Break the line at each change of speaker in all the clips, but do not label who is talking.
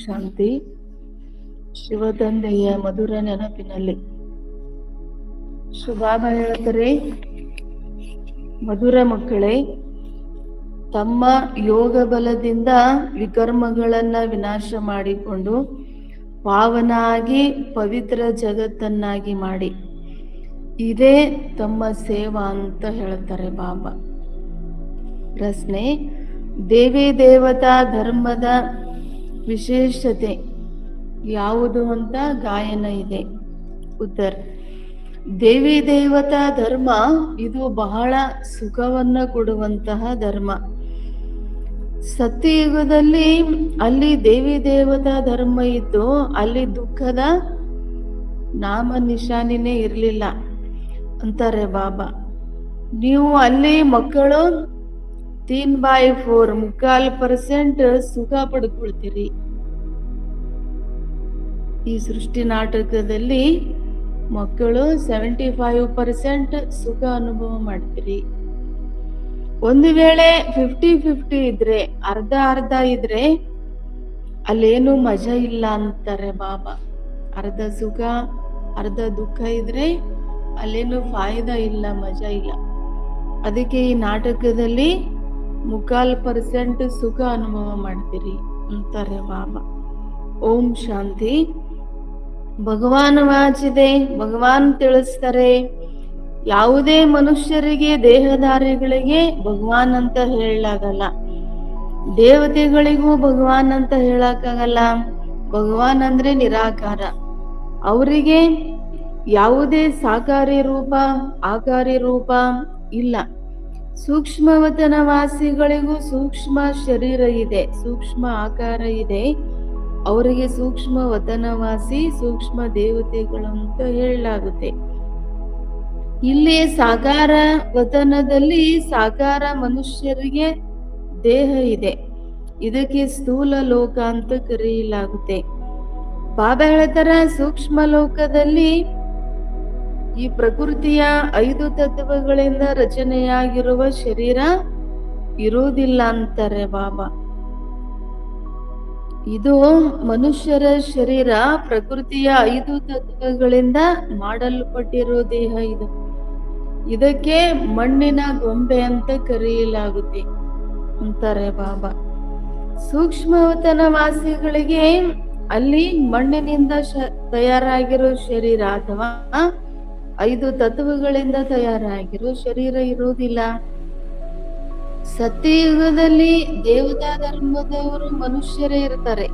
ಶಾಂತಿ. ಶಿವತಂದೆಯ ಮಧುರ ನೆನಪಿನಲ್ಲಿ ಶುಭಾಬ ಹೇಳ್ತಾರೆ, ಮಧುರ ಮಕ್ಕಳೇ, ತಮ್ಮ ಯೋಗ ಬಲದಿಂದ ವಿಕರ್ಮಗಳನ್ನ ವಿನಾಶ ಮಾಡಿಕೊಂಡು ಪಾವನಾಗಿ ಪವಿತ್ರ ಜಗತ್ತನ್ನಾಗಿ ಮಾಡಿ, ಇದೇ ತಮ್ಮ ಸೇವಾ ಅಂತ ಹೇಳ್ತಾರೆ ಬಾಬಾ. ಪ್ರಶ್ನೆ: ದೇವಿ ದೇವತಾ ಧರ್ಮದ ವಿಶೇಷತೆ ಯಾವುದು ಅಂತ ಗಾಯನ ಇದೆ. ಉತ್ತರ: ದೇವಿ ದೇವತಾ ಧರ್ಮ ಇದು ಬಹಳ ಸುಖವನ್ನ ಕೊಡುವಂತಹ ಧರ್ಮ. ಸತ್ಯಯುಗದಲ್ಲಿ ಅಲ್ಲಿ ದೇವಿ ದೇವತಾ ಧರ್ಮ ಇದ್ದು ಅಲ್ಲಿ ದುಃಖದ ನಾಮ ನಿಶಾನಿನೇ ಇರಲಿಲ್ಲ ಅಂತಾರೆ ಬಾಬಾ. ನೀವು ಅಲ್ಲಿ ಮಕ್ಕಳು 3/4 3/4% ಸುಖ ಪಡ್ಕೊಳ್ತೀರಿ. ಈ ಸೃಷ್ಟಿ ನಾಟಕದಲ್ಲಿ ಮಕ್ಕಳು 75% ಸುಖ ಅನುಭವ ಮಾಡ್ತೀರಿ. ಒಂದು ವೇಳೆ 50-50 ಇದ್ರೆ, ಅರ್ಧ ಇದ್ರೆ ಅಲ್ಲೇನು ಮಜಾ ಇಲ್ಲ ಅಂತಾರೆ ಬಾಬಾ. ಅರ್ಧ ಸುಖ ಅರ್ಧ ದುಃಖ ಇದ್ರೆ ಅಲ್ಲೇನು ಫಾಯ್ದಾ ಇಲ್ಲ, ಮಜಾ ಇಲ್ಲ. ಅದಕ್ಕೆ ಈ ನಾಟಕದಲ್ಲಿ 3/4% ಸುಖ ಅನುಭವ ಮಾಡ್ತೀರಿ ಅಂತಾರೆ ಬಾಬಾ. ಓಂ ಶಾಂತಿ. ಭಗವಾನ್ ವಾಚಿದೆ, ಭಗವಾನ್ ತಿಳಿಸ್ತಾರೆ, ಯಾವುದೇ ಮನುಷ್ಯರಿಗೆ ದೇಹಧಾರಿಗಳಿಗೆ ಭಗವಾನ್ ಅಂತ ಹೇಳಲಾಗಲ್ಲ, ದೇವತೆಗಳಿಗೂ ಭಗವಾನ್ ಅಂತ ಹೇಳಕ್ಕಾಗಲ್ಲ. ಭಗವಾನ್ ಅಂದ್ರೆ ನಿರಾಕಾರ. ಅವರಿಗೆ ಯಾವುದೇ ಸಾಕಾರಿ ರೂಪ ಆಕಾರಿ ರೂಪ ಇಲ್ಲ. ಸೂಕ್ಷ್ಮವತನ ವಾಸಿಗಳಿಗೂ ಸೂಕ್ಷ್ಮ ಶರೀರ ಇದೆ, ಸೂಕ್ಷ್ಮ ಆಕಾರ ಇದೆ. ಅವರಿಗೆ ಸೂಕ್ಷ್ಮ ವತನವಾಸಿ ಸೂಕ್ಷ್ಮ ದೇವತೆಗಳು ಅಂತ ಹೇಳಲಾಗುತ್ತೆ. ಇಲ್ಲಿ ಸಾಕಾರ ವತನದಲ್ಲಿ ಸಾಕಾರ ಮನುಷ್ಯರಿಗೆ ದೇಹ ಇದೆ. ಇದಕ್ಕೆ ಸ್ಥೂಲ ಲೋಕ ಅಂತ ಕರೆಯಲಾಗುತ್ತೆ. ಬಾಬಾ ಹೇಳ್ತಾರ, ಸೂಕ್ಷ್ಮ ಲೋಕದಲ್ಲಿ ಈ ಪ್ರಕೃತಿಯ 5 ತತ್ವಗಳಿಂದ ರಚನೆಯಾಗಿರುವ ಶರೀರ ಇರುವುದಿಲ್ಲ ಅಂತಾರೆ ಬಾಬಾ. ಇದು ಮನುಷ್ಯರ ಶರೀರ ಪ್ರಕೃತಿಯ 5 ತತ್ವಗಳಿಂದ ಮಾಡಲ್ಪಟ್ಟಿರೋ ದೇಹ ಇದು. ಇದಕ್ಕೆ ಮಣ್ಣಿನ ಗೊಂಬೆ ಅಂತ ಕರೆಯಲಾಗುತ್ತೆ ಅಂತಾರೆ ಬಾಬಾ. ಸೂಕ್ಷ್ಮವತನ ವಾಸಿಗಳಿಗೆ ಅಲ್ಲಿ ಮಣ್ಣಿನಿಂದ ತಯಾರಾಗಿರೋ ಶರೀರ ಅಥವಾ 5 ತತ್ವಗಳಿಂದ ತಯಾರಾಗಿರೋ ಶರೀರ ಇರುವುದಿಲ್ಲ. ಸತ್ಯಯುಗದಲ್ಲಿ ದೇವತಾ ಧರ್ಮದವರು ಮನುಷ್ಯರೇ ಇರ್ತಾರೆ.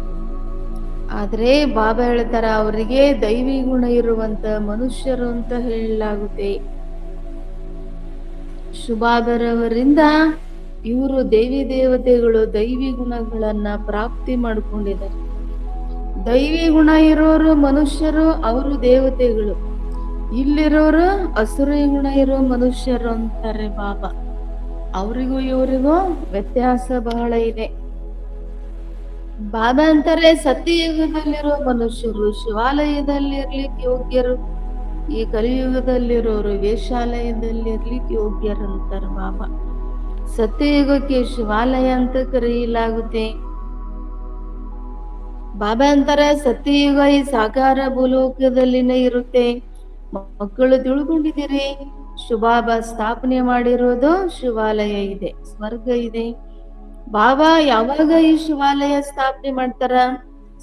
ಆದ್ರೆ ಬಾಬಾ ಹೇಳ್ತಾರ, ಅವರಿಗೆ ದೈವಿ ಗುಣ ಇರುವಂತ ಮನುಷ್ಯರು ಅಂತ ಹೇಳಲಾಗುತ್ತೆ. ಶುಭಾಬರವರಿಂದ ಇವರು ದೇವಿ ದೇವತೆಗಳು ದೈವಿ ಗುಣಗಳನ್ನ ಪ್ರಾಪ್ತಿ ಮಾಡ್ಕೊಂಡಿದ್ದಾರೆ. ದೈವಿ ಗುಣ ಇರೋರು ಮನುಷ್ಯರು, ಅವರು ದೇವತೆಗಳು. ಇಲ್ಲಿರೋರು ಅಸುರಿ ಗುಣ ಇರೋ ಮನುಷ್ಯರು ಅಂತಾರೆ ಬಾಬಾ. ಅವರಿಗೂ ಇವರಿಗೂ ವ್ಯತ್ಯಾಸ ಬಹಳ ಇದೆ. ಬಾಬಾ ಅಂತಾರೆ, ಸತ್ಯಯುಗದಲ್ಲಿರೋ ಮನುಷ್ಯರು ಶಿವಾಲಯದಲ್ಲಿ ಇರ್ಲಿಕ್ಕೆ ಯೋಗ್ಯರು, ಈ ಕಲಿಯುಗದಲ್ಲಿರೋರು ವೇಶ್ಯಾಲಯದಲ್ಲಿ ಇರ್ಲಿಕ್ಕೆ ಯೋಗ್ಯರು ಅಂತಾರೆ ಬಾಬಾ. ಸತ್ಯಯುಗಕ್ಕೆ ಶಿವಾಲಯ ಅಂತ ಕರೆಯಲಾಗುತ್ತೆ. ಬಾಬಾ ಅಂತಾರೆ, ಸತ್ಯಯುಗ ಈ ಸಾಕಾರ ಭೂಲೋಕದಲ್ಲಿನೇ ಇರುತ್ತೆ. ಮಕ್ಕಳು ತಿಳ್ಕೊಂಡಿದ್ದೀರಿ, ಶುಭಾಬಾ ಸ್ಥಾಪನೆ ಮಾಡಿರೋದು ಶಿವಾಲಯ ಇದೆ, ಸ್ವರ್ಗ ಇದೆ. ಬಾಬಾ ಯಾವಾಗ ಈ ಶಿವಾಲಯ ಸ್ಥಾಪನೆ ಮಾಡ್ತಾರ?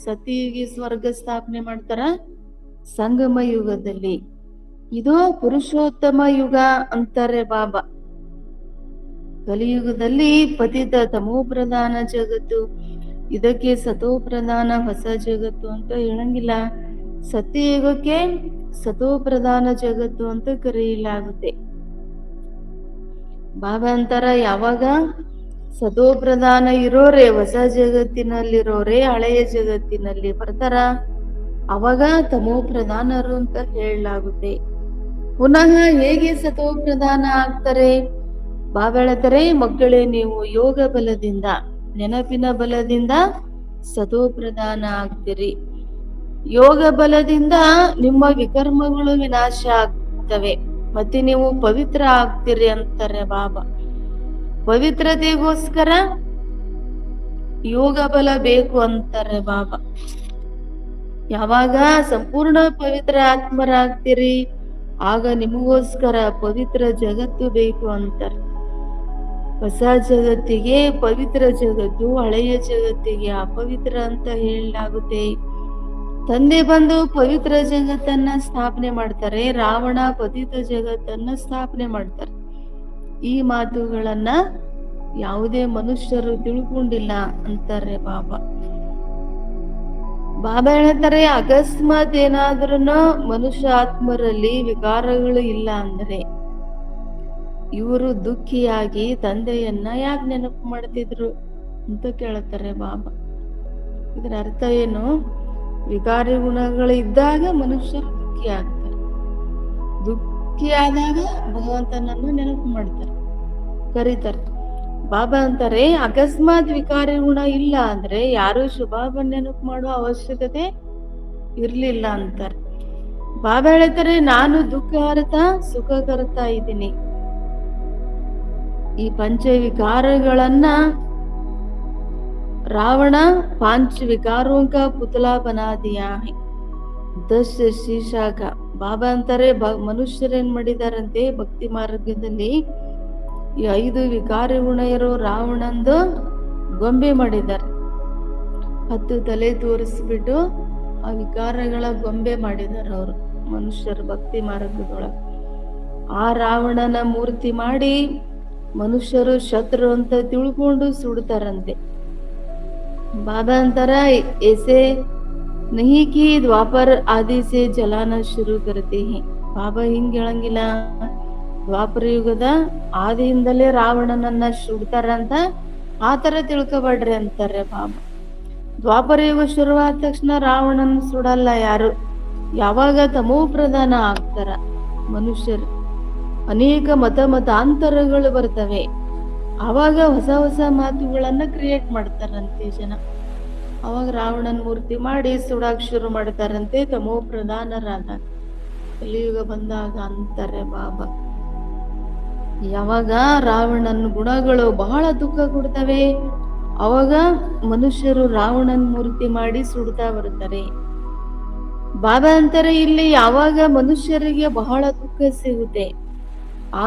ಸತ್ಯಯುಗಿ ಸ್ವರ್ಗ ಸ್ಥಾಪನೆ ಮಾಡ್ತಾರ ಸಂಗಮ ಯುಗದಲ್ಲಿ. ಇದು ಪುರುಷೋತ್ತಮ ಯುಗ ಅಂತಾರೆ ಬಾಬಾ. ಕಲಿಯುಗದಲ್ಲಿ ಪತಿತ ತಮೋ ಪ್ರಧಾನ ಜಗತ್ತು, ಇದಕ್ಕೆ ಸತೋ ಪ್ರಧಾನ ಹೊಸ ಜಗತ್ತು ಅಂತ ಹೇಳಂಗಿಲ್ಲ. ಸತ್ಯಯುಗಕ್ಕೆ ಸತೋ ಪ್ರಧಾನ ಜಗತ್ತು ಅಂತ ಕರೆಯಲಾಗುತ್ತೆ. ಬಾಬಾ ಅಂತಾರ, ಯಾವಾಗ ಸತೋ ಪ್ರಧಾನ ಇರೋರೇ ಹೊಸ ಜಗತ್ತಿನಲ್ಲಿರೋರೇ ಹಳೆಯ ಜಗತ್ತಿನಲ್ಲಿ ಬರ್ತಾರ, ಅವಾಗ ತಮೋ ಪ್ರಧಾನರು ಅಂತ ಹೇಳಲಾಗುತ್ತೆ. ಪುನಃ ಹೇಗೆ ಸತೋ ಪ್ರಧಾನ ಆಗ್ತಾರೆ? ಬಾಬಾ ಹೇಳ್ತಾರೆ, ಮಕ್ಕಳೇ, ನೀವು ಯೋಗ ಬಲದಿಂದ ನೆನಪಿನ ಬಲದಿಂದ ಸತೋ ಪ್ರಧಾನ ಆಗ್ತೀರಿ. ಯೋಗ ಬಲದಿಂದ ನಿಮ್ಮ ವಿಕರ್ಮಗಳು ವಿನಾಶ ಆಗ್ತವೆ, ಮತ್ತೆ ನೀವು ಪವಿತ್ರ ಆಗ್ತೀರಿ ಅಂತಾರೆ ಬಾಬಾ. ಪವಿತ್ರತೆಗೋಸ್ಕರ ಯೋಗ ಬಲ ಬೇಕು ಅಂತಾರೆ ಬಾಬಾ. ಯಾವಾಗ ಸಂಪೂರ್ಣ ಪವಿತ್ರ ಆತ್ಮರಾಗ್ತೀರಿ ಆಗ ನಿಮಗೋಸ್ಕರ ಪವಿತ್ರ ಜಗತ್ತು ಬೇಕು ಅಂತಾರೆ. ಹೊಸ ಜಗತ್ತಿಗೆ ಪವಿತ್ರ ಜಗತ್ತು, ಹಳೆಯ ಜಗತ್ತಿಗೆ ಅಪವಿತ್ರ ಅಂತ ಹೇಳಲಾಗುತ್ತೆ. ತಂದೆ ಬಂದು ಪವಿತ್ರ ಜಗತ್ತನ್ನ ಸ್ಥಾಪನೆ ಮಾಡ್ತಾರೆ, ರಾವಣ ಪತಿತ ಜಗತ್ತನ್ನ ಸ್ಥಾಪನೆ ಮಾಡ್ತಾರೆ. ಈ ಮಾತುಗಳನ್ನ ಯಾವುದೇ ಮನುಷ್ಯರು ತಿಳ್ಕೊಂಡಿಲ್ಲ ಅಂತಾರೆ ಬಾಬಾ. ಬಾಬಾ ಹೇಳ್ತಾರೆ, ಅಕಸ್ಮಾತ್ ಏನಾದ್ರೂ ಮನುಷ್ಯ ಆತ್ಮರಲ್ಲಿ ವಿಕಾರಗಳು ಇಲ್ಲ ಅಂದ್ರೆ ಇವರು ದುಃಖಿಯಾಗಿ ತಂದೆಯನ್ನ ಯಾಕೆ ನೆನಪು ಮಾಡ್ತಿದ್ರು ಅಂತ ಕೇಳ್ತಾರೆ ಬಾಬಾ. ಇದರ ಅರ್ಥ ಏನು? ವಿಕಾರಿ ಗುಣಗಳು ಇದ್ದಾಗ ಮನುಷ್ಯರು ದುಃಖಿ ಆಗ್ತಾರೆ, ದುಃಖಿ ಆದಾಗ ಭಗವಂತನನ್ನು ನೆನಪು ಮಾಡ್ತಾರೆ, ಕರೀತಾರೆ. ಬಾಬಾ ಅಂತಾರೆ, ಅಕಸ್ಮಾತ್ ವಿಕಾರಿ ಗುಣ ಇಲ್ಲ ಅಂದ್ರೆ ಯಾರು ಶುಭಾಬ ನೆನಪು ಮಾಡುವ ಅವಶ್ಯಕತೆ ಇರ್ಲಿಲ್ಲ ಅಂತಾರೆ. ಬಾಬಾ ಹೇಳ್ತಾರೆ, ನಾನು ದುಃಖ ಹರ್ತಾ ಸುಖ ಕರ್ತಾ ಇದ್ದೀನಿ. ಈ ಪಂಚವಿಕಾರಗಳನ್ನ ರಾವಣ ಪಾಂಚ ವಿಕಾರೋं का पुतला बना दिया है 10 शीशा का. ಬಾಬಾ ಅಂತಾರೆ, ಮನುಷ್ಯರೇನ್ ಮಾಡಿದಾರಂತೆ ಭಕ್ತಿ ಮಾರ್ಗದಲ್ಲಿ ಈ 5 ವಿಕಾರಿ ಗುಣ ಇರೋ ರಾವಣಂದು ಗೊಂಬೆ ಮಾಡಿದ್ದಾರೆ. 10 ತಲೆ ತೋರಿಸ್ಬಿಟ್ಟು ಆ ವಿಕಾರಗಳ ಗೊಂಬೆ ಮಾಡಿದ್ದಾರೆ ಅವರು ಮನುಷ್ಯರು ಭಕ್ತಿ ಮಾರ್ಗದೊಳಗೆ. ಆ ರಾವಣನ ಮೂರ್ತಿ ಮಾಡಿ ಮನುಷ್ಯರು ಶತ್ರು ಅಂತ ತಿಳ್ಕೊಂಡು ಸುಡ್ತಾರಂತೆ. ಬಾಬಾ ಅಂತಾರ, ಎಸೆ ನಹಿ ಕಿ ದ್ವಾಪರ್ ಆದಿ ಸೆ ಜಲಾನ ಶುರು ಕರ್ತೆ ಹೇ. ಬಾಬಾ ಹಿಂಗ್ ಹೇಳಂಗಿಲ್ಲ, ದ್ವಾಪರ ಯುಗದ ಆದಿಯಿಂದಲೇ ರಾವಣನನ್ನ ಸುಡ್ತಾರಂತ ಆತರ ತಿಳ್ಕೊಬೇಡ್ರಿ ಅಂತಾರೆ ಬಾಬಾ. ದ್ವಾಪರ ಯುಗ ಶುರುವಾದ ತಕ್ಷಣ ರಾವಣನ ಸುಡಲ್ಲ ಯಾರು. ಯಾವಾಗ ತಮೋ ಪ್ರಧಾನ ಆಗ್ತಾರ ಮನುಷ್ಯರು, ಅನೇಕ ಮತಾಂತರಗಳು ಬರ್ತವೆ, ಆವಾಗ ಹೊಸ ಹೊಸ ಮಾತುಗಳನ್ನ ಕ್ರಿಯೇಟ್ ಮಾಡ್ತಾರಂತೆ ಜನ. ಅವಾಗ ರಾವಣನ ಮೂರ್ತಿ ಮಾಡಿ ಸುಡಾಕ್ ಶುರು ಮಾಡ್ತಾರಂತೆ ತಮೋ ಪ್ರಧಾನರಾದಾಗ, ಕಲಿಯುಗ ಬಂದಾಗ ಅಂತಾರೆ ಬಾಬಾ. ಯಾವಾಗ ರಾವಣನ ಗುಣಗಳು ಬಹಳ ದುಃಖ ಕೊಡ್ತವೆ ಅವಾಗ ಮನುಷ್ಯರು ರಾವಣನ ಮೂರ್ತಿ ಮಾಡಿ ಸುಡ್ತಾ ಬರ್ತಾರೆ. ಬಾಬಾ ಅಂತಾರೆ, ಇಲ್ಲಿ ಯಾವಾಗ ಮನುಷ್ಯರಿಗೆ ಬಹಳ ದುಃಖ ಸಿಗುತ್ತೆ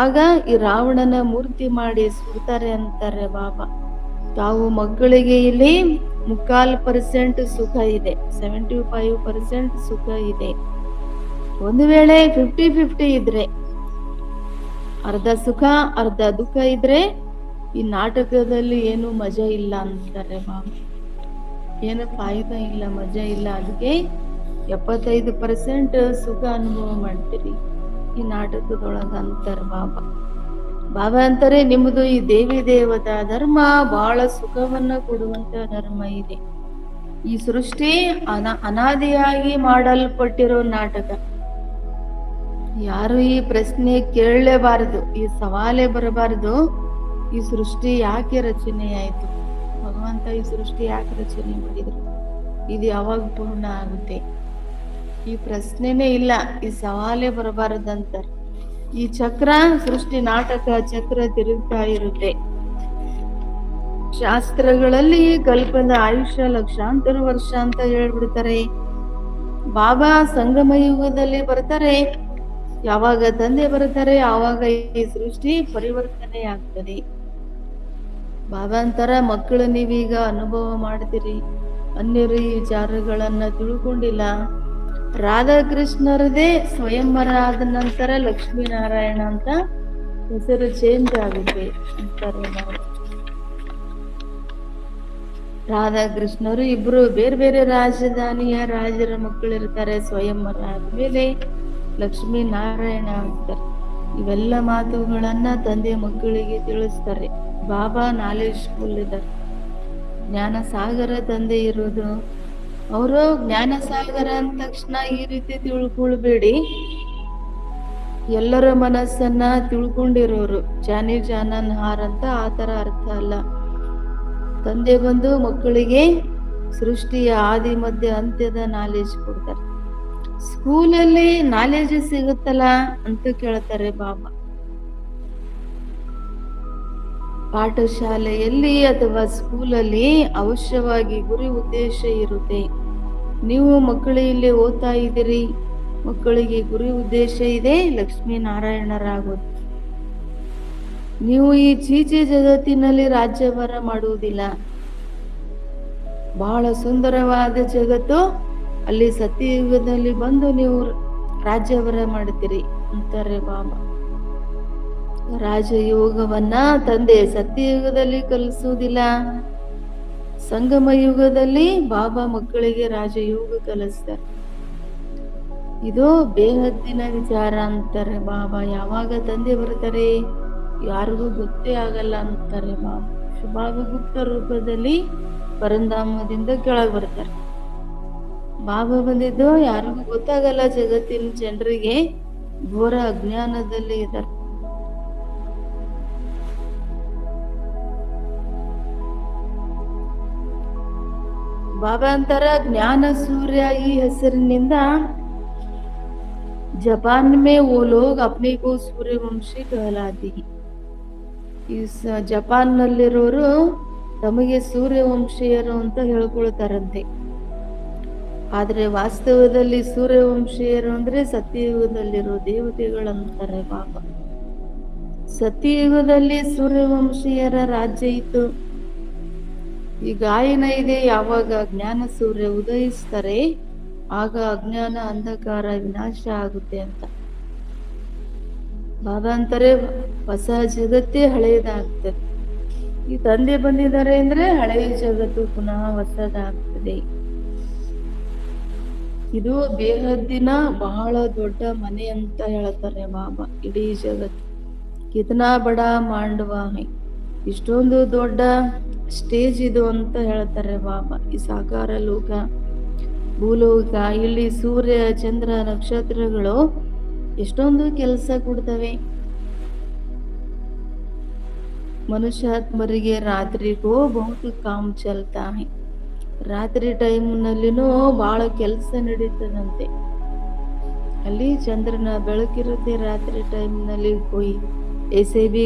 ಆಗ ಈ ರಾವಣನ ಮೂರ್ತಿ ಮಾಡಿ ಸುಡ್ತಾರೆ ಅಂತಾರೆ ಬಾಬಾ. ತಾವು ಮಕ್ಕಳಿಗೆ ಇಲ್ಲಿ 3.5% ಸುಖ ಇದೆ, 75% ಸುಖ ಇದೆ. ಒಂದು ವೇಳೆ 50-50 ಇದ್ರೆ, ಅರ್ಧ ಸುಖ ಅರ್ಧ ದುಃಖ ಇದ್ರೆ ಈ ನಾಟಕದಲ್ಲಿ ಏನು ಮಜಾ ಇಲ್ಲ ಅಂತಾರೆ ಬಾಬಾ. ಏನು ಫಾಯ್ದಾ ಇಲ್ಲ, ಮಜಾ ಇಲ್ಲ. ಅದಕ್ಕೆ 75% ಸುಖ ಅನುಭವ ಮಾಡ್ತೀರಿ ಈ ನಾಟಕದೊಳಗ ಅಂತಾರೆ ಬಾಬಾ. ಬಾಬಾ ಅಂತಾರೆ, ನಿಮ್ಮದು ಈ ದೇವಿ ದೇವತಾ ಧರ್ಮ ಬಹಳ ಸುಖವನ್ನ ಕೊಡುವಂತ ಧರ್ಮ ಇದೆ. ಈ ಸೃಷ್ಟಿ ಅನಾದಿಯಾಗಿ ಮಾಡಲ್ಪಟ್ಟಿರೋ ನಾಟಕ. ಯಾರು ಈ ಪ್ರಶ್ನೆ ಕೇಳಲೇಬಾರದು, ಈ ಸವಾಲೇ ಬರಬಾರದು. ಈ ಸೃಷ್ಟಿ ಯಾಕೆ ರಚನೆ ಆಯ್ತು, ಭಗವಂತ ಈ ಸೃಷ್ಟಿ ಯಾಕೆ ರಚನೆ ಮಾಡಿದ್ರು, ಇದು ಯಾವಾಗ ಪೂರ್ಣ ಆಗುತ್ತೆ, ಈ ಪ್ರಶ್ನೆನೇ ಇಲ್ಲ, ಈ ಸವಾಲೇ ಬರಬಾರದಂತಾರೆ. ಈ ಚಕ್ರ ಸೃಷ್ಟಿ ನಾಟಕ ಚಕ್ರ ತಿರುಗ್ತಾ ಇರುತ್ತೆ. ಶಾಸ್ತ್ರಗಳಲ್ಲಿ ಕಲ್ಪದ ಆಯುಷ್ಯ ಲಕ್ಷಾಂತರ ವರ್ಷ ಅಂತ ಹೇಳ್ಬಿಡ್ತಾರೆ. ಬಾಬಾ ಸಂಗಮ ಯುಗದಲ್ಲಿ ಬರ್ತಾರೆ, ಯಾವಾಗ ತಂದೆ ಬರ್ತಾರೆ ಆವಾಗ ಈ ಸೃಷ್ಟಿ ಪರಿವರ್ತನೆ ಆಗ್ತದೆ. ಬಾಬಾ ಅಂತಾರ, ಮಕ್ಕಳು ನೀವೀಗ ಅನುಭವ ಮಾಡ್ತೀರಿ, ಅನ್ಯರು ಈ ವಿಚಾರಗಳನ್ನ ತಿಳ್ಕೊಂಡಿಲ್ಲ. ರಾಧಾಕೃಷ್ಣರದೇ ಸ್ವಯಂವರ ಆದ ನಂತರ ಲಕ್ಷ್ಮೀನಾರಾಯಣ ಅಂತ ಹೆಸರು ಚೇಂಜ್ ಆಗುತ್ತೆ ಅಂತಾರೆ ಬಾಬಾ. ರಾಧಾಕೃಷ್ಣರು ಇಬ್ರು ಬೇರೆ ಬೇರೆ ರಾಜಧಾನಿಯ ರಾಜರ ಮಕ್ಕಳಿರ್ತಾರೆ. ಸ್ವಯಂವರ ಆದ್ಮೇಲೆ ಲಕ್ಷ್ಮೀ ನಾರಾಯಣ ಆಗ್ತಾರೆ. ಇವೆಲ್ಲ ಮಾತುಗಳನ್ನ ತಂದೆ ಮಕ್ಕಳಿಗೆ ತಿಳಿಸ್ತಾರೆ. ಬಾಬಾ ನಾಲೆಜ್ ಫುಲ್ ಇದ್ದಾರೆ, ಜ್ಞಾನ ಸಾಗರ ತಂದೆ ಇರೋದು. ಅವರು ಜ್ಞಾನ ಸಾಗರ ಅಂದ ತಕ್ಷಣ ಈ ರೀತಿ ತಿಳ್ಕೊಳ್ಬೇಡಿ, ಎಲ್ಲರ ಮನಸ್ಸನ್ನ ತಿಳ್ಕೊಂಡಿರೋರು, ಜಾನಿ ಜಾನನ್ ಹಾರ್ ಅಂತ ಆತರ ಅರ್ಥ ಅಲ್ಲ. ತಂದೆ ಬಂದು ಮಕ್ಕಳಿಗೆ ಸೃಷ್ಟಿಯ ಆದಿ ಮಧ್ಯ ಅಂತ್ಯದ ನಾಲೆಜ್ ಕೊಡ್ತಾರೆ. ಸ್ಕೂಲಲ್ಲಿ ನಾಲೆಜ್ ಸಿಗುತ್ತಲ್ಲ ಅಂತ ಕೇಳ್ತಾರೆ ಬಾಬಾ. ಪಾಠಶಾಲೆಯಲ್ಲಿ ಅಥವಾ ಸ್ಕೂಲಲ್ಲಿ ಅವಶ್ಯವಾಗಿ ಗುರಿ ಉದ್ದೇಶ ಇರುತ್ತೆ. ನೀವು ಮಕ್ಕಳಿಲ್ಲಿ ಓದ್ತಾ ಇದ್ದೀರಿ, ಮಕ್ಕಳಿಗೆ ಗುರಿ ಉದ್ದೇಶ ಇದೆ, ಲಕ್ಷ್ಮೀನಾರಾಯಣರಾಗೋದು. ನೀವು ಈ ಚೀಚಿ ಜಗತ್ತಿನಲ್ಲಿ ರಾಜ್ಯಭಾರ ಮಾಡುವುದಿಲ್ಲ. ಬಹಳ ಸುಂದರವಾದ ಜಗತ್ತು, ಅಲ್ಲಿ ಸತ್ಯಯುಗದಲ್ಲಿ ಬಂದು ನೀವು ರಾಜ್ಯಭಾರ ಮಾಡ್ತೀರಿ ಅಂತಾರೆ ಬಾಬಾ. ರಾಜಯೋಗವನ್ನ ತಂದೆ ಸತ್ಯಯುಗದಲ್ಲಿ ಕಲಿಸುವುದಿಲ್ಲ. ಸಂಗಮ ಯುಗದಲ್ಲಿ ಬಾಬಾ ಮಕ್ಕಳಿಗೆ ರಾಜಯೋಗ ಕಲಿಸ್ತಾರೆ. ಇದು ಬೇಹದ್ದಿನ ವಿಚಾರ ಅಂತಾರೆ ಬಾಬಾ. ಯಾವಾಗ ತಂದೆ ಬರ್ತಾರೆ ಯಾರಿಗೂ ಗೊತ್ತೇ ಆಗಲ್ಲ ಅಂತಾರೆ ಬಾಬಾ. ಬಾಬಾ ಗುಪ್ತ ರೂಪದಲ್ಲಿ ಪರಂಧಾಮದಿಂದ ಕೆಳಗೆ ಬರ್ತಾರೆ. ಬಾಬಾ ಬಂದಿದ್ದು ಯಾರಿಗೂ ಗೊತ್ತಾಗಲ್ಲ. ಜಗತ್ತಿನ ಜನರಿಗೆ ಘೋರ ಅಜ್ಞಾನದಲ್ಲಿ ಇದ್ದಾರೆ. ಬಾಬಾ ಅಂತಾರ, ಜ್ಞಾನ ಸೂರ್ಯ ಈ ಹೆಸರಿನಿಂದ ಜಪಾನ್ ಮೇ ವೋ ಲೋಗ್ ಅಪ್ನೆ ಕೋ ಸೂರ್ಯವಂಶಿ ಕಹಲಾತಿ. ಈ ಜಪಾನ್ ನಲ್ಲಿರೋರು ತಮಗೆ ಸೂರ್ಯವಂಶೀಯರು ಅಂತ ಹೇಳ್ಕೊಳ್ತಾರಂತೆ. ಆದ್ರೆ ವಾಸ್ತವದಲ್ಲಿ ಸೂರ್ಯವಂಶೀಯರು ಅಂದ್ರೆ ಸತ್ಯಯುಗದಲ್ಲಿರೋ ದೇವತೆಗಳಂತಾರೆ ಬಾಬಾ. ಸತ್ಯಯುಗದಲ್ಲಿ ಸೂರ್ಯವಂಶೀಯರ ರಾಜ್ಯ ಇತ್ತು. ಈ ಗಾಯನ ಇದೆ, ಯಾವಾಗ ಜ್ಞಾನ ಸೂರ್ಯ ಉದಯಿಸ್ತಾರೆ ಆಗ ಅಜ್ಞಾನ ಅಂಧಕಾರ ವಿನಾಶ ಆಗುತ್ತೆ ಅಂತ. ಬಾಬಾ ಅಂತಾರೆ, ಹೊಸ ಜಗತ್ತೇ ಹಳೆಯದಾಗ್ತದೆ. ಈ ತಂದೆ ಬಂದಿದ್ದಾರೆ ಅಂದ್ರೆ ಹಳೆಯ ಜಗತ್ತು ಪುನಃ ಹೊಸದಾಗ್ತದೆ. ಇದು ಬೇಹದ್ದಿನ ಬಹಳ ದೊಡ್ಡ ಮನೆ ಅಂತ ಹೇಳ್ತಾರೆ ಬಾಬಾ. ಇಡೀ ಜಗತ್ತು ಕಿತನಾ ಬಡ ಮಾಂಡವ ಹೈ, ಇಷ್ಟೊಂದು ದೊಡ್ಡ ಸ್ಟೇಜ್ ಇದು ಅಂತ ಹೇಳ್ತಾರೆ ಬಾಬಾ. ಈ ಸಾಕಾರ ಲೋಕ, ಭೂಲೋಕ, ಇಲ್ಲಿ ಸೂರ್ಯ ಚಂದ್ರ ನಕ್ಷತ್ರಗಳು ಎಷ್ಟೊಂದು ಕೆಲಸ ಕೊಡ್ತವೆ. ಮನುಷ್ಯಾತ್ಮರಿಗೆ ರಾತ್ರಿಗೂ ಬಹುತ ಕಾಮ್ ಚಲ್ತಾ ಹೈ. ರಾತ್ರಿ ಟೈಮ್ ನಲ್ಲಿನೂ ಬಹಳ ಕೆಲಸ ನಡೀತದಂತೆ. ಅಲ್ಲಿ ಚಂದ್ರನ ಬೆಳಕಿರುತ್ತೆ ರಾತ್ರಿ ಟೈಮ್ ನಲ್ಲಿ. कोई ऐसे भी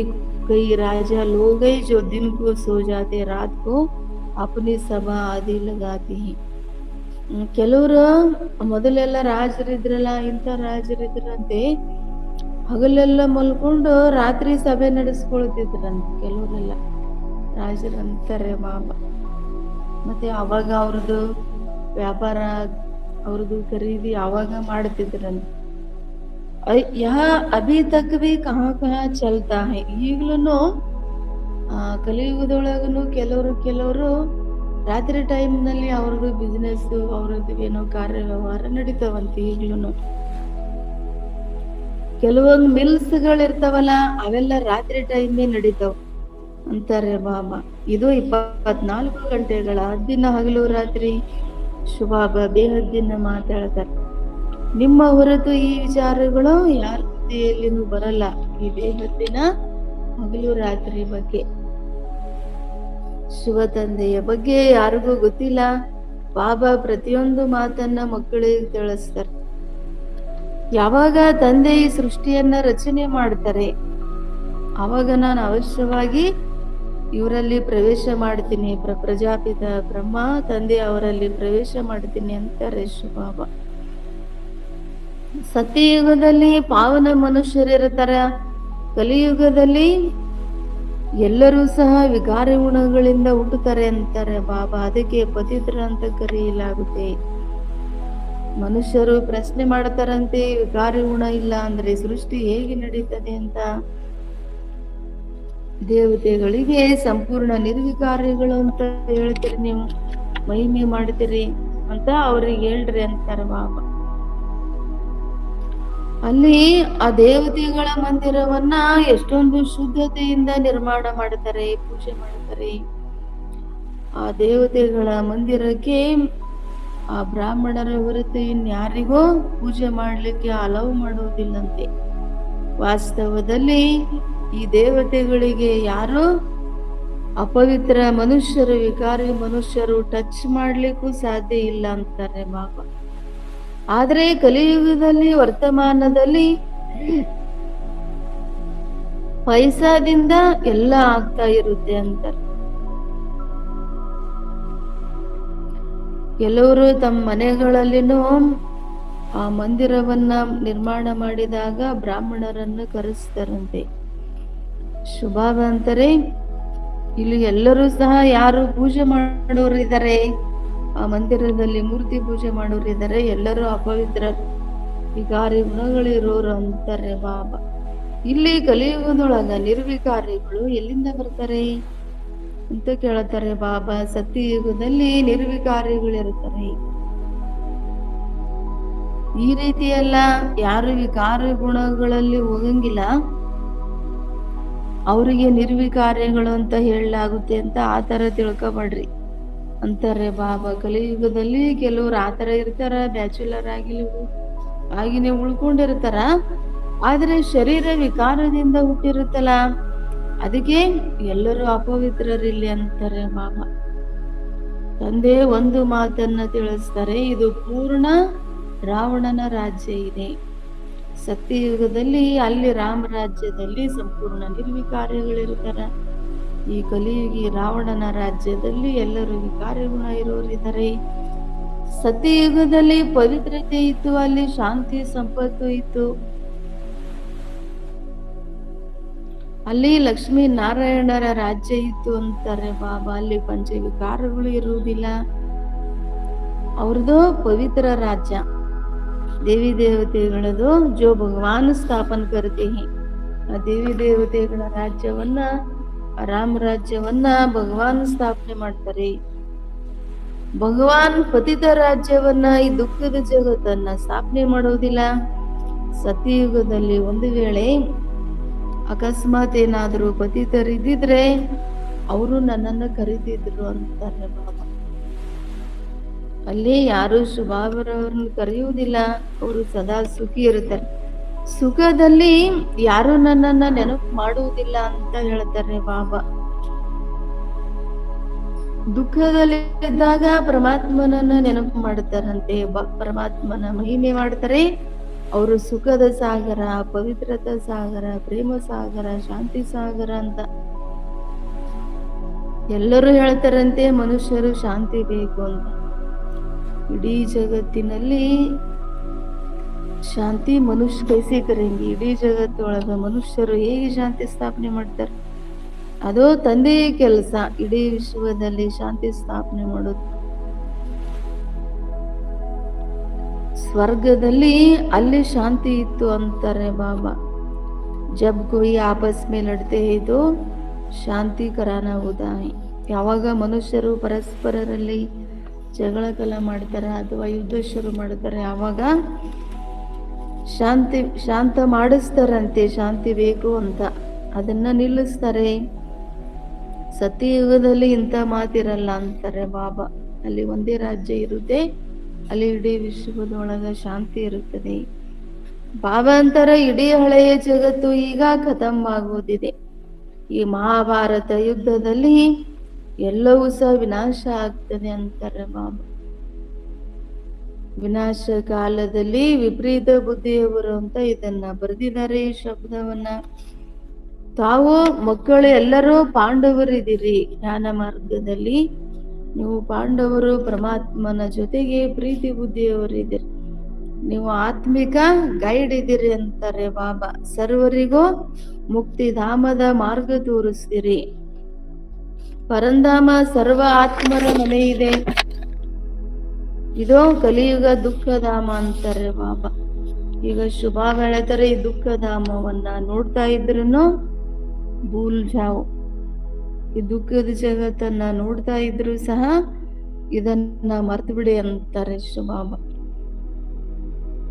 कई राजा लोग हैं जो दिन को सो जाते, रात को अपनी सभा आदि लगाते हैं. ಕೆಲವರು ಮೊದಲೆಲ್ಲ ರಾಜರಿದ್ರಲ್ಲ, ಇಂಥ ರಾಜರಿದ್ರಂತೆ ಹಗಲೆಲ್ಲ ಮಲ್ಕೊಂಡು ರಾತ್ರಿ ಸಭೆ ನಡೆಸ್ಕೊಳ್ತಿದ್ರಂತೆ ಕೆಲವರೆಲ್ಲ ರಾಜರಂತಾರೆ ಬಾಬಾ. ಮತ್ತೆ ಅವಾಗ ಅವ್ರದ್ದು ವ್ಯಾಪಾರ, ಅವ್ರದ್ದು ಖರೀದಿ ಅವಾಗ ಮಾಡ್ತಿದ್ರಂತೆ. ಯಹ ಅಭಿ ತಕ್ ಭಿ ಕಹಾ ಕಹಾ ಚಲ್ತಾ ಹೈ. ಈಗ್ಲೂ ಕಲಿಯುಗದೊಳಗನು ಕೆಲವರು ರಾತ್ರಿ ಟೈಮ್ ನಲ್ಲಿ ಅವ್ರದ್ದು ಬಿಸ್ನೆಸ್, ಅವ್ರದ್ದು ಏನೋ ಕಾರ್ಯ ವ್ಯವಹಾರ ನಡೀತಾವಂತೆ ಈಗ್ಲೂ. ಕೆಲವೊಂದು ಮಿಲ್ಸ್ ಗಳಿರ್ತಾವಲ್ಲ, ಅವೆಲ್ಲ ರಾತ್ರಿ ಟೈಮೇ ನಡೀತಾವ ಅಂತಾರೆ ಬಾಬಾ. ಇದು 24 ಗಂಟೆಗಳ ದಿನ, ಹಗಲು ರಾತ್ರಿ ಶುಭಾಬ ಬೇಹದ್ದಿನ ಮಾತಾಡ್ತಾರೆ. ನಿಮ್ಮ ಹೊರತು ಈ ವಿಚಾರಗಳು ಯಾರ ಬುದ್ಧಿಯಲ್ಲಿನೂ ಬರಲ್ಲ. ಈ ಬೇಹದ್ದಿನ ಹಗಲು ರಾತ್ರಿ ಬಗ್ಗೆ, ಶಿವ ತಂದೆಯ ಬಗ್ಗೆ ಯಾರಿಗೂ ಗೊತ್ತಿಲ್ಲ. ಬಾಬಾ ಪ್ರತಿಯೊಂದು ಮಾತನ್ನ ಮಕ್ಕಳಿಗೆ ತಿಳಿಸ್ತಾರೆ. ಯಾವಾಗ ತಂದೆ ಈ ಸೃಷ್ಟಿಯನ್ನ ರಚನೆ ಮಾಡ್ತಾರೆ ಆವಾಗ ನಾನು ಅವಶ್ಯವಾಗಿ ಇವರಲ್ಲಿ ಪ್ರವೇಶ ಮಾಡ್ತೀನಿ. ಪ್ರಜಾಪಿತ ಬ್ರಹ್ಮ ತಂದೆ ಅವರಲ್ಲಿ ಪ್ರವೇಶ ಮಾಡ್ತೀನಿ ಅಂತಾರೆ ಶಿವಬಾಬಾ. ಸತ್ಯಯುಗದಲ್ಲಿ ಪಾವನ ಮನುಷ್ಯರಿರ್ತಾರ, ಕಲಿಯುಗದಲ್ಲಿ ಎಲ್ಲರೂ ಸಹ ವಿಕಾರಿ ಗುಣಗಳಿಂದ ಹುಟ್ಟುತ್ತಾರೆ ಅಂತಾರೆ ಬಾಬಾ. ಅದಕ್ಕೆ ಪತಿತ್ರ ಅಂತ ಕರೆಯಲಾಗುತ್ತೆ. ಮನುಷ್ಯರು ಪ್ರಶ್ನೆ ಮಾಡ್ತಾರಂತೆ, ವಿಕಾರಿ ಗುಣ ಇಲ್ಲ ಅಂದ್ರೆ ಸೃಷ್ಟಿ ಹೇಗೆ ನಡೀತದೆ ಅಂತ. ದೇವತೆಗಳಿಗೆ ಸಂಪೂರ್ಣ ನಿರ್ವಿಕಾರಿಗಳು ಅಂತ ಹೇಳ್ತೀರಿ, ನೀವು ಮಹಿಮೆ ಮಾಡ್ತೀರಿ ಅಂತ ಅವ್ರಿಗೆ ಹೇಳ್ರಿ ಅಂತಾರ ಬಾಬಾ. ಅಲ್ಲಿ ಆ ದೇವತೆಗಳ ಮಂದಿರವನ್ನ ಎಷ್ಟೊಂದು ಶುದ್ಧತೆಯಿಂದ ನಿರ್ಮಾಣ ಮಾಡ್ತಾರೆ, ಪೂಜೆ ಮಾಡ್ತಾರೆ. ಆ ದೇವತೆಗಳ ಮಂದಿರಕ್ಕೆ ಆ ಬ್ರಾಹ್ಮಣರ ಹೊರತು ಇನ್ಯಾರಿಗೂ ಪೂಜೆ ಮಾಡ್ಲಿಕ್ಕೆ ಅಲೌ ಮಾಡುವುದಿಲ್ಲಂತೆ. ವಾಸ್ತವದಲ್ಲಿ ಈ ದೇವತೆಗಳಿಗೆ ಯಾರು ಅಪವಿತ್ರ ಮನುಷ್ಯರು, ವಿಕಾರಿ ಮನುಷ್ಯರು ಟಚ್ ಮಾಡ್ಲಿಕ್ಕೂ ಸಾಧ್ಯ ಇಲ್ಲ ಅಂತಾರೆ ಬಾಬಾ. ಆದ್ರೆ ಕಲಿಯುಗದಲ್ಲಿ, ವರ್ತಮಾನದಲ್ಲಿ ಪೈಸಾದಿಂದ ಎಲ್ಲ ಆಗ್ತಾ ಇರುತ್ತೆ ಅಂತಾರೆ. ಕೆಲವರು ತಮ್ಮ ಮನೆಗಳಲ್ಲಿನೂ ಆ ಮಂದಿರವನ್ನ ನಿರ್ಮಾಣ ಮಾಡಿದಾಗ ಬ್ರಾಹ್ಮಣರನ್ನು ಕರೆಸ್ತಾರಂತೆ. ಶುಭಾವ ಅಂತಾರೆ, ಇಲ್ಲಿ ಎಲ್ಲರೂ ಸಹ ಯಾರು ಪೂಜೆ ಮಾಡೋರಿದ್ದಾರೆ, ಆ ಮಂದಿರದಲ್ಲಿ ಮೂರ್ತಿ ಪೂಜೆ ಮಾಡೋರಿದ್ದಾರೆ, ಎಲ್ಲರೂ ಅಪವಿತ್ರ ವಿಕಾರಿ ಗುಣಗಳಿರೋರು ಅಂತಾರೆ ಬಾಬಾ. ಇಲ್ಲಿ ಕಲಿಯುಗದೊಳಗ ನಿರ್ವಿಕಾರಿಗಳು ಎಲ್ಲಿಂದ ಬರ್ತಾರೆ ಅಂತ ಕೇಳ್ತಾರೆ ಬಾಬಾ. ಸತ್ಯಯುಗದಲ್ಲಿ ನಿರ್ವಿಕಾರಿಗಳಿರ್ತಾರೆ. ಈ ರೀತಿಯೆಲ್ಲ ಯಾರು ವಿಕಾರ ಗುಣಗಳಲ್ಲಿ ಹೋಗಂಗಿಲ್ಲ ಅವರಿಗೆ ನಿರ್ವಿಕಾರ್ಯಗಳು ಅಂತ ಹೇಳಲಾಗುತ್ತೆ ಅಂತ ಆತರ ತಿಳ್ಕೊಬೇಡ್ರಿ ಅಂತಾರೆ ಬಾಬಾ. ಕಲಿಯುಗದಲ್ಲಿ ಕೆಲವ್ರು ಆತರ ಇರ್ತಾರ, ಬ್ಯಾಚುಲರ್ ಆಗಿನೇ ಉಳ್ಕೊಂಡಿರ್ತಾರ, ಆದ್ರೆ ಶರೀರ ವಿಕಾರದಿಂದ ಹುಟ್ಟಿರುತ್ತಲ್ಲ ಅದಕ್ಕೆ ಎಲ್ಲರೂ ಅಪವಿತ್ರರಿಲ್ಲಿ ಅಂತಾರೆ ಬಾಬಾ. ತಂದೆ ಒಂದು ಮಾತನ್ನ ತಿಳಿಸ್ತಾರೆ, ಇದು ಪೂರ್ಣ ರಾವಣನ ರಾಜ್ಯ ಇದೆ. ಸತ್ಯಯುಗದಲ್ಲಿ ಅಲ್ಲಿ ರಾಮ ರಾಜ್ಯದಲ್ಲಿ ಸಂಪೂರ್ಣ ನಿರ್ವಿಕಾರ್ಯಗಳಿರ್ತಾರ. ಈ ಕಲಿಯುಗಿ ರಾವಣನ ರಾಜ್ಯದಲ್ಲಿ ಎಲ್ಲರೂ ವಿಕಾರ್ಯ ಗುಣ ಇರೋರಿದ್ದಾರೆ. ಸತ್ಯಯುಗದಲ್ಲಿ ಪವಿತ್ರತೆ ಇತ್ತು, ಅಲ್ಲಿ ಶಾಂತಿ ಸಂಪತ್ತು ಇತ್ತು, ಅಲ್ಲಿ ಲಕ್ಷ್ಮೀ ನಾರಾಯಣರ ರಾಜ್ಯ ಇತ್ತು ಅಂತಾರೆ ಬಾಬಾ. ಅಲ್ಲಿ ಪಂಚವಿಕಾರಗಳು ಇರುವುದಿಲ್ಲ, ಅವ್ರದ್ದು ಪವಿತ್ರ ರಾಜ್ಯ. ದೇವಿ ದೇವತೆಗಳದು ಜೋ ಭಗವಾನ್ ಸ್ಥಾಪನ ಕರ್ತೆ ಹಿ, ಆ ದೇವಿ ದೇವತೆಗಳ ರಾಜ್ಯವನ್ನ, ರಾಮ ರಾಜ್ಯವನ್ನ ಭಗವಾನ್ ಸ್ಥಾಪನೆ ಮಾಡ್ತಾರೆ. ಭಗವಾನ್ ಪತಿತ ರಾಜ್ಯವನ್ನ, ಈ ದುಃಖದ ಜಗತ್ತನ್ನ ಸ್ಥಾಪನೆ ಮಾಡೋದಿಲ್ಲ. ಸತ್ಯಯುಗದಲ್ಲಿ ಒಂದು ವೇಳೆ ಅಕಸ್ಮಾತ್ ಏನಾದರೂ ಪತಿತರಿದ್ದಿದ್ರೆ ಅವರು ನನ್ನನ್ನ ಕರೀತಿದ್ರು ಅಂತಾರೆ ಬಾಬಾ. ಅಲ್ಲಿ ಯಾರು ಶುಭಾವರವ್ರನ್ನ ಕರೆಯುವುದಿಲ್ಲ, ಅವರು ಸದಾ ಸುಖಿ ಇರ್ತಾರೆ. ಸುಖದಲ್ಲಿ ಯಾರು ನನ್ನನ್ನ ನೆನಪು ಮಾಡುವುದಿಲ್ಲ ಅಂತ ಹೇಳ್ತಾರೆ ಬಾಬಾ. ದುಃಖದಲ್ಲಿ ಇದ್ದಾಗ ಪರಮಾತ್ಮನನ್ನ ನೆನಪು ಮಾಡ್ತಾರಂತೆ, ಪರಮಾತ್ಮನ ಮಹಿಮೆ ಮಾಡ್ತಾರೆ. ಅವರು ಸುಖದ ಸಾಗರ, ಪವಿತ್ರತಾ ಸಾಗರ, ಪ್ರೇಮ ಸಾಗರ, ಶಾಂತಿ ಸಾಗರ ಅಂತ ಎಲ್ಲರೂ ಹೇಳ್ತಾರಂತೆ. ಮನುಷ್ಯರು ಶಾಂತಿ ಬೇಕು ಅಂತ. ಇಡೀ ಜಗತ್ತಿನಲ್ಲಿ ಶಾಂತಿ ಮನುಷ್ಯ ಕೈಸಿ ಕರೆಂಗಿ, ಇಡೀ ಜಗತ್ತೊಳಗ ಮನುಷ್ಯರು ಹೇಗೆ ಶಾಂತಿ ಸ್ಥಾಪನೆ ಮಾಡ್ತಾರೆ, ಅದು ತಂದೆಯ ಕೆಲಸ. ಇಡೀ ವಿಶ್ವದಲ್ಲಿ ಶಾಂತಿ ಸ್ಥಾಪನೆ ಮಾಡೋದು. ಸ್ವರ್ಗದಲ್ಲಿ ಅಲ್ಲಿ ಶಾಂತಿ ಇತ್ತು ಅಂತಾರೆ ಬಾಬಾ. ಜಬ್ ಕೋಯಿ ಆಪಸ್ ಮೇ ಲಡ್ತೆ ಹೈ ತೋ ಶಾಂತಿ ಕರಾನ ಹೋದಾ ಹೈ. ಯಾವಾಗ ಮನುಷ್ಯರು ಪರಸ್ಪರರಲ್ಲಿ ಜಗಳ ಕಲ ಮಾಡ್ತಾರೆ ಅಥವಾ ಯುದ್ಧ ಶುರು ಮಾಡ್ತಾರೆ, ಆವಾಗ ಶಾಂತ ಮಾಡಿಸ್ತಾರಂತೆ. ಶಾಂತಿ ಬೇಕು ಅಂತ ಅದನ್ನ ನಿಲ್ಲಿಸ್ತಾರೆ. ಸತ್ಯಯುಗದಲ್ಲಿ ಇಂಥ ಮಾತಿರಲ್ಲ ಅಂತಾರೆ ಬಾಬಾ. ಅಲ್ಲಿ ಒಂದೇ ರಾಜ್ಯ ಇರುತ್ತೆ, ಅಲ್ಲಿ ಇಡೀ ವಿಶ್ವದೊಳಗ ಶಾಂತಿ ಇರುತ್ತದೆ. ಬಾಬಾ ಅಂತಾರೆ, ಇಡೀ ಹಳೆಯ ಜಗತ್ತು ಈಗ ಖತಮ್ ಆಗುವುದಿದೆ. ಈ ಮಹಾಭಾರತ ಯುದ್ಧದಲ್ಲಿ ಎಲ್ಲವೂ ಸಹ ವಿನಾಶ ಆಗ್ತದೆ ಅಂತಾರೆ ಬಾಬಾ. ವಿನಾಶ ಕಾಲದಲ್ಲಿ ವಿಪರೀತ ಬುದ್ಧಿಯವರು ಅಂತ ಇದನ್ನ ಬರೆದಿದ್ದಾರೆ, ಈ ಶಬ್ದವನ್ನ. ತಾವು ಮಕ್ಕಳು ಎಲ್ಲರೂ ಪಾಂಡವರಿದ್ದೀರಿ ಜ್ಞಾನ ಮಾರ್ಗದಲ್ಲಿ. ನೀವು ಪಾಂಡವರು ಪರಮಾತ್ಮನ ಜೊತೆಗೆ ಪ್ರೀತಿ ಬುದ್ಧಿಯವರಿದ್ದೀರಿ, ನೀವು ಆತ್ಮಿಕ ಗೈಡ್ ಇದ್ದೀರಿ ಅಂತಾರೆ ಬಾಬಾ. ಸರ್ವರಿಗೂ ಮುಕ್ತಿಧಾಮದ ಮಾರ್ಗ ತೋರಿಸ್ತೀರಿ. ಪರಂಧಾಮ ಸರ್ವ ಆತ್ಮರ ಮನೆ ಇದೆ, ಇದು ಕಲಿಯುಗ ದುಃಖಧಾಮ ಅಂತಾರೆ ಬಾಬಾ. ಈಗ ಶುಭ ಹೇಳ್ತಾರೆ, ಈ ದುಃಖಧಾಮವನ್ನ ನೋಡ್ತಾ ಇದ್ರೂ ಭೂಲ್ ಜಾವ್, ಈ ದುಃಖದ ಜಗತ್ತನ್ನ ನೋಡ್ತಾ ಇದ್ರು ಸಹ ಇದನ್ನ ಮರ್ತು ಬಿಡಿ ಅಂತಾರೆ ಶುಭಾಬ.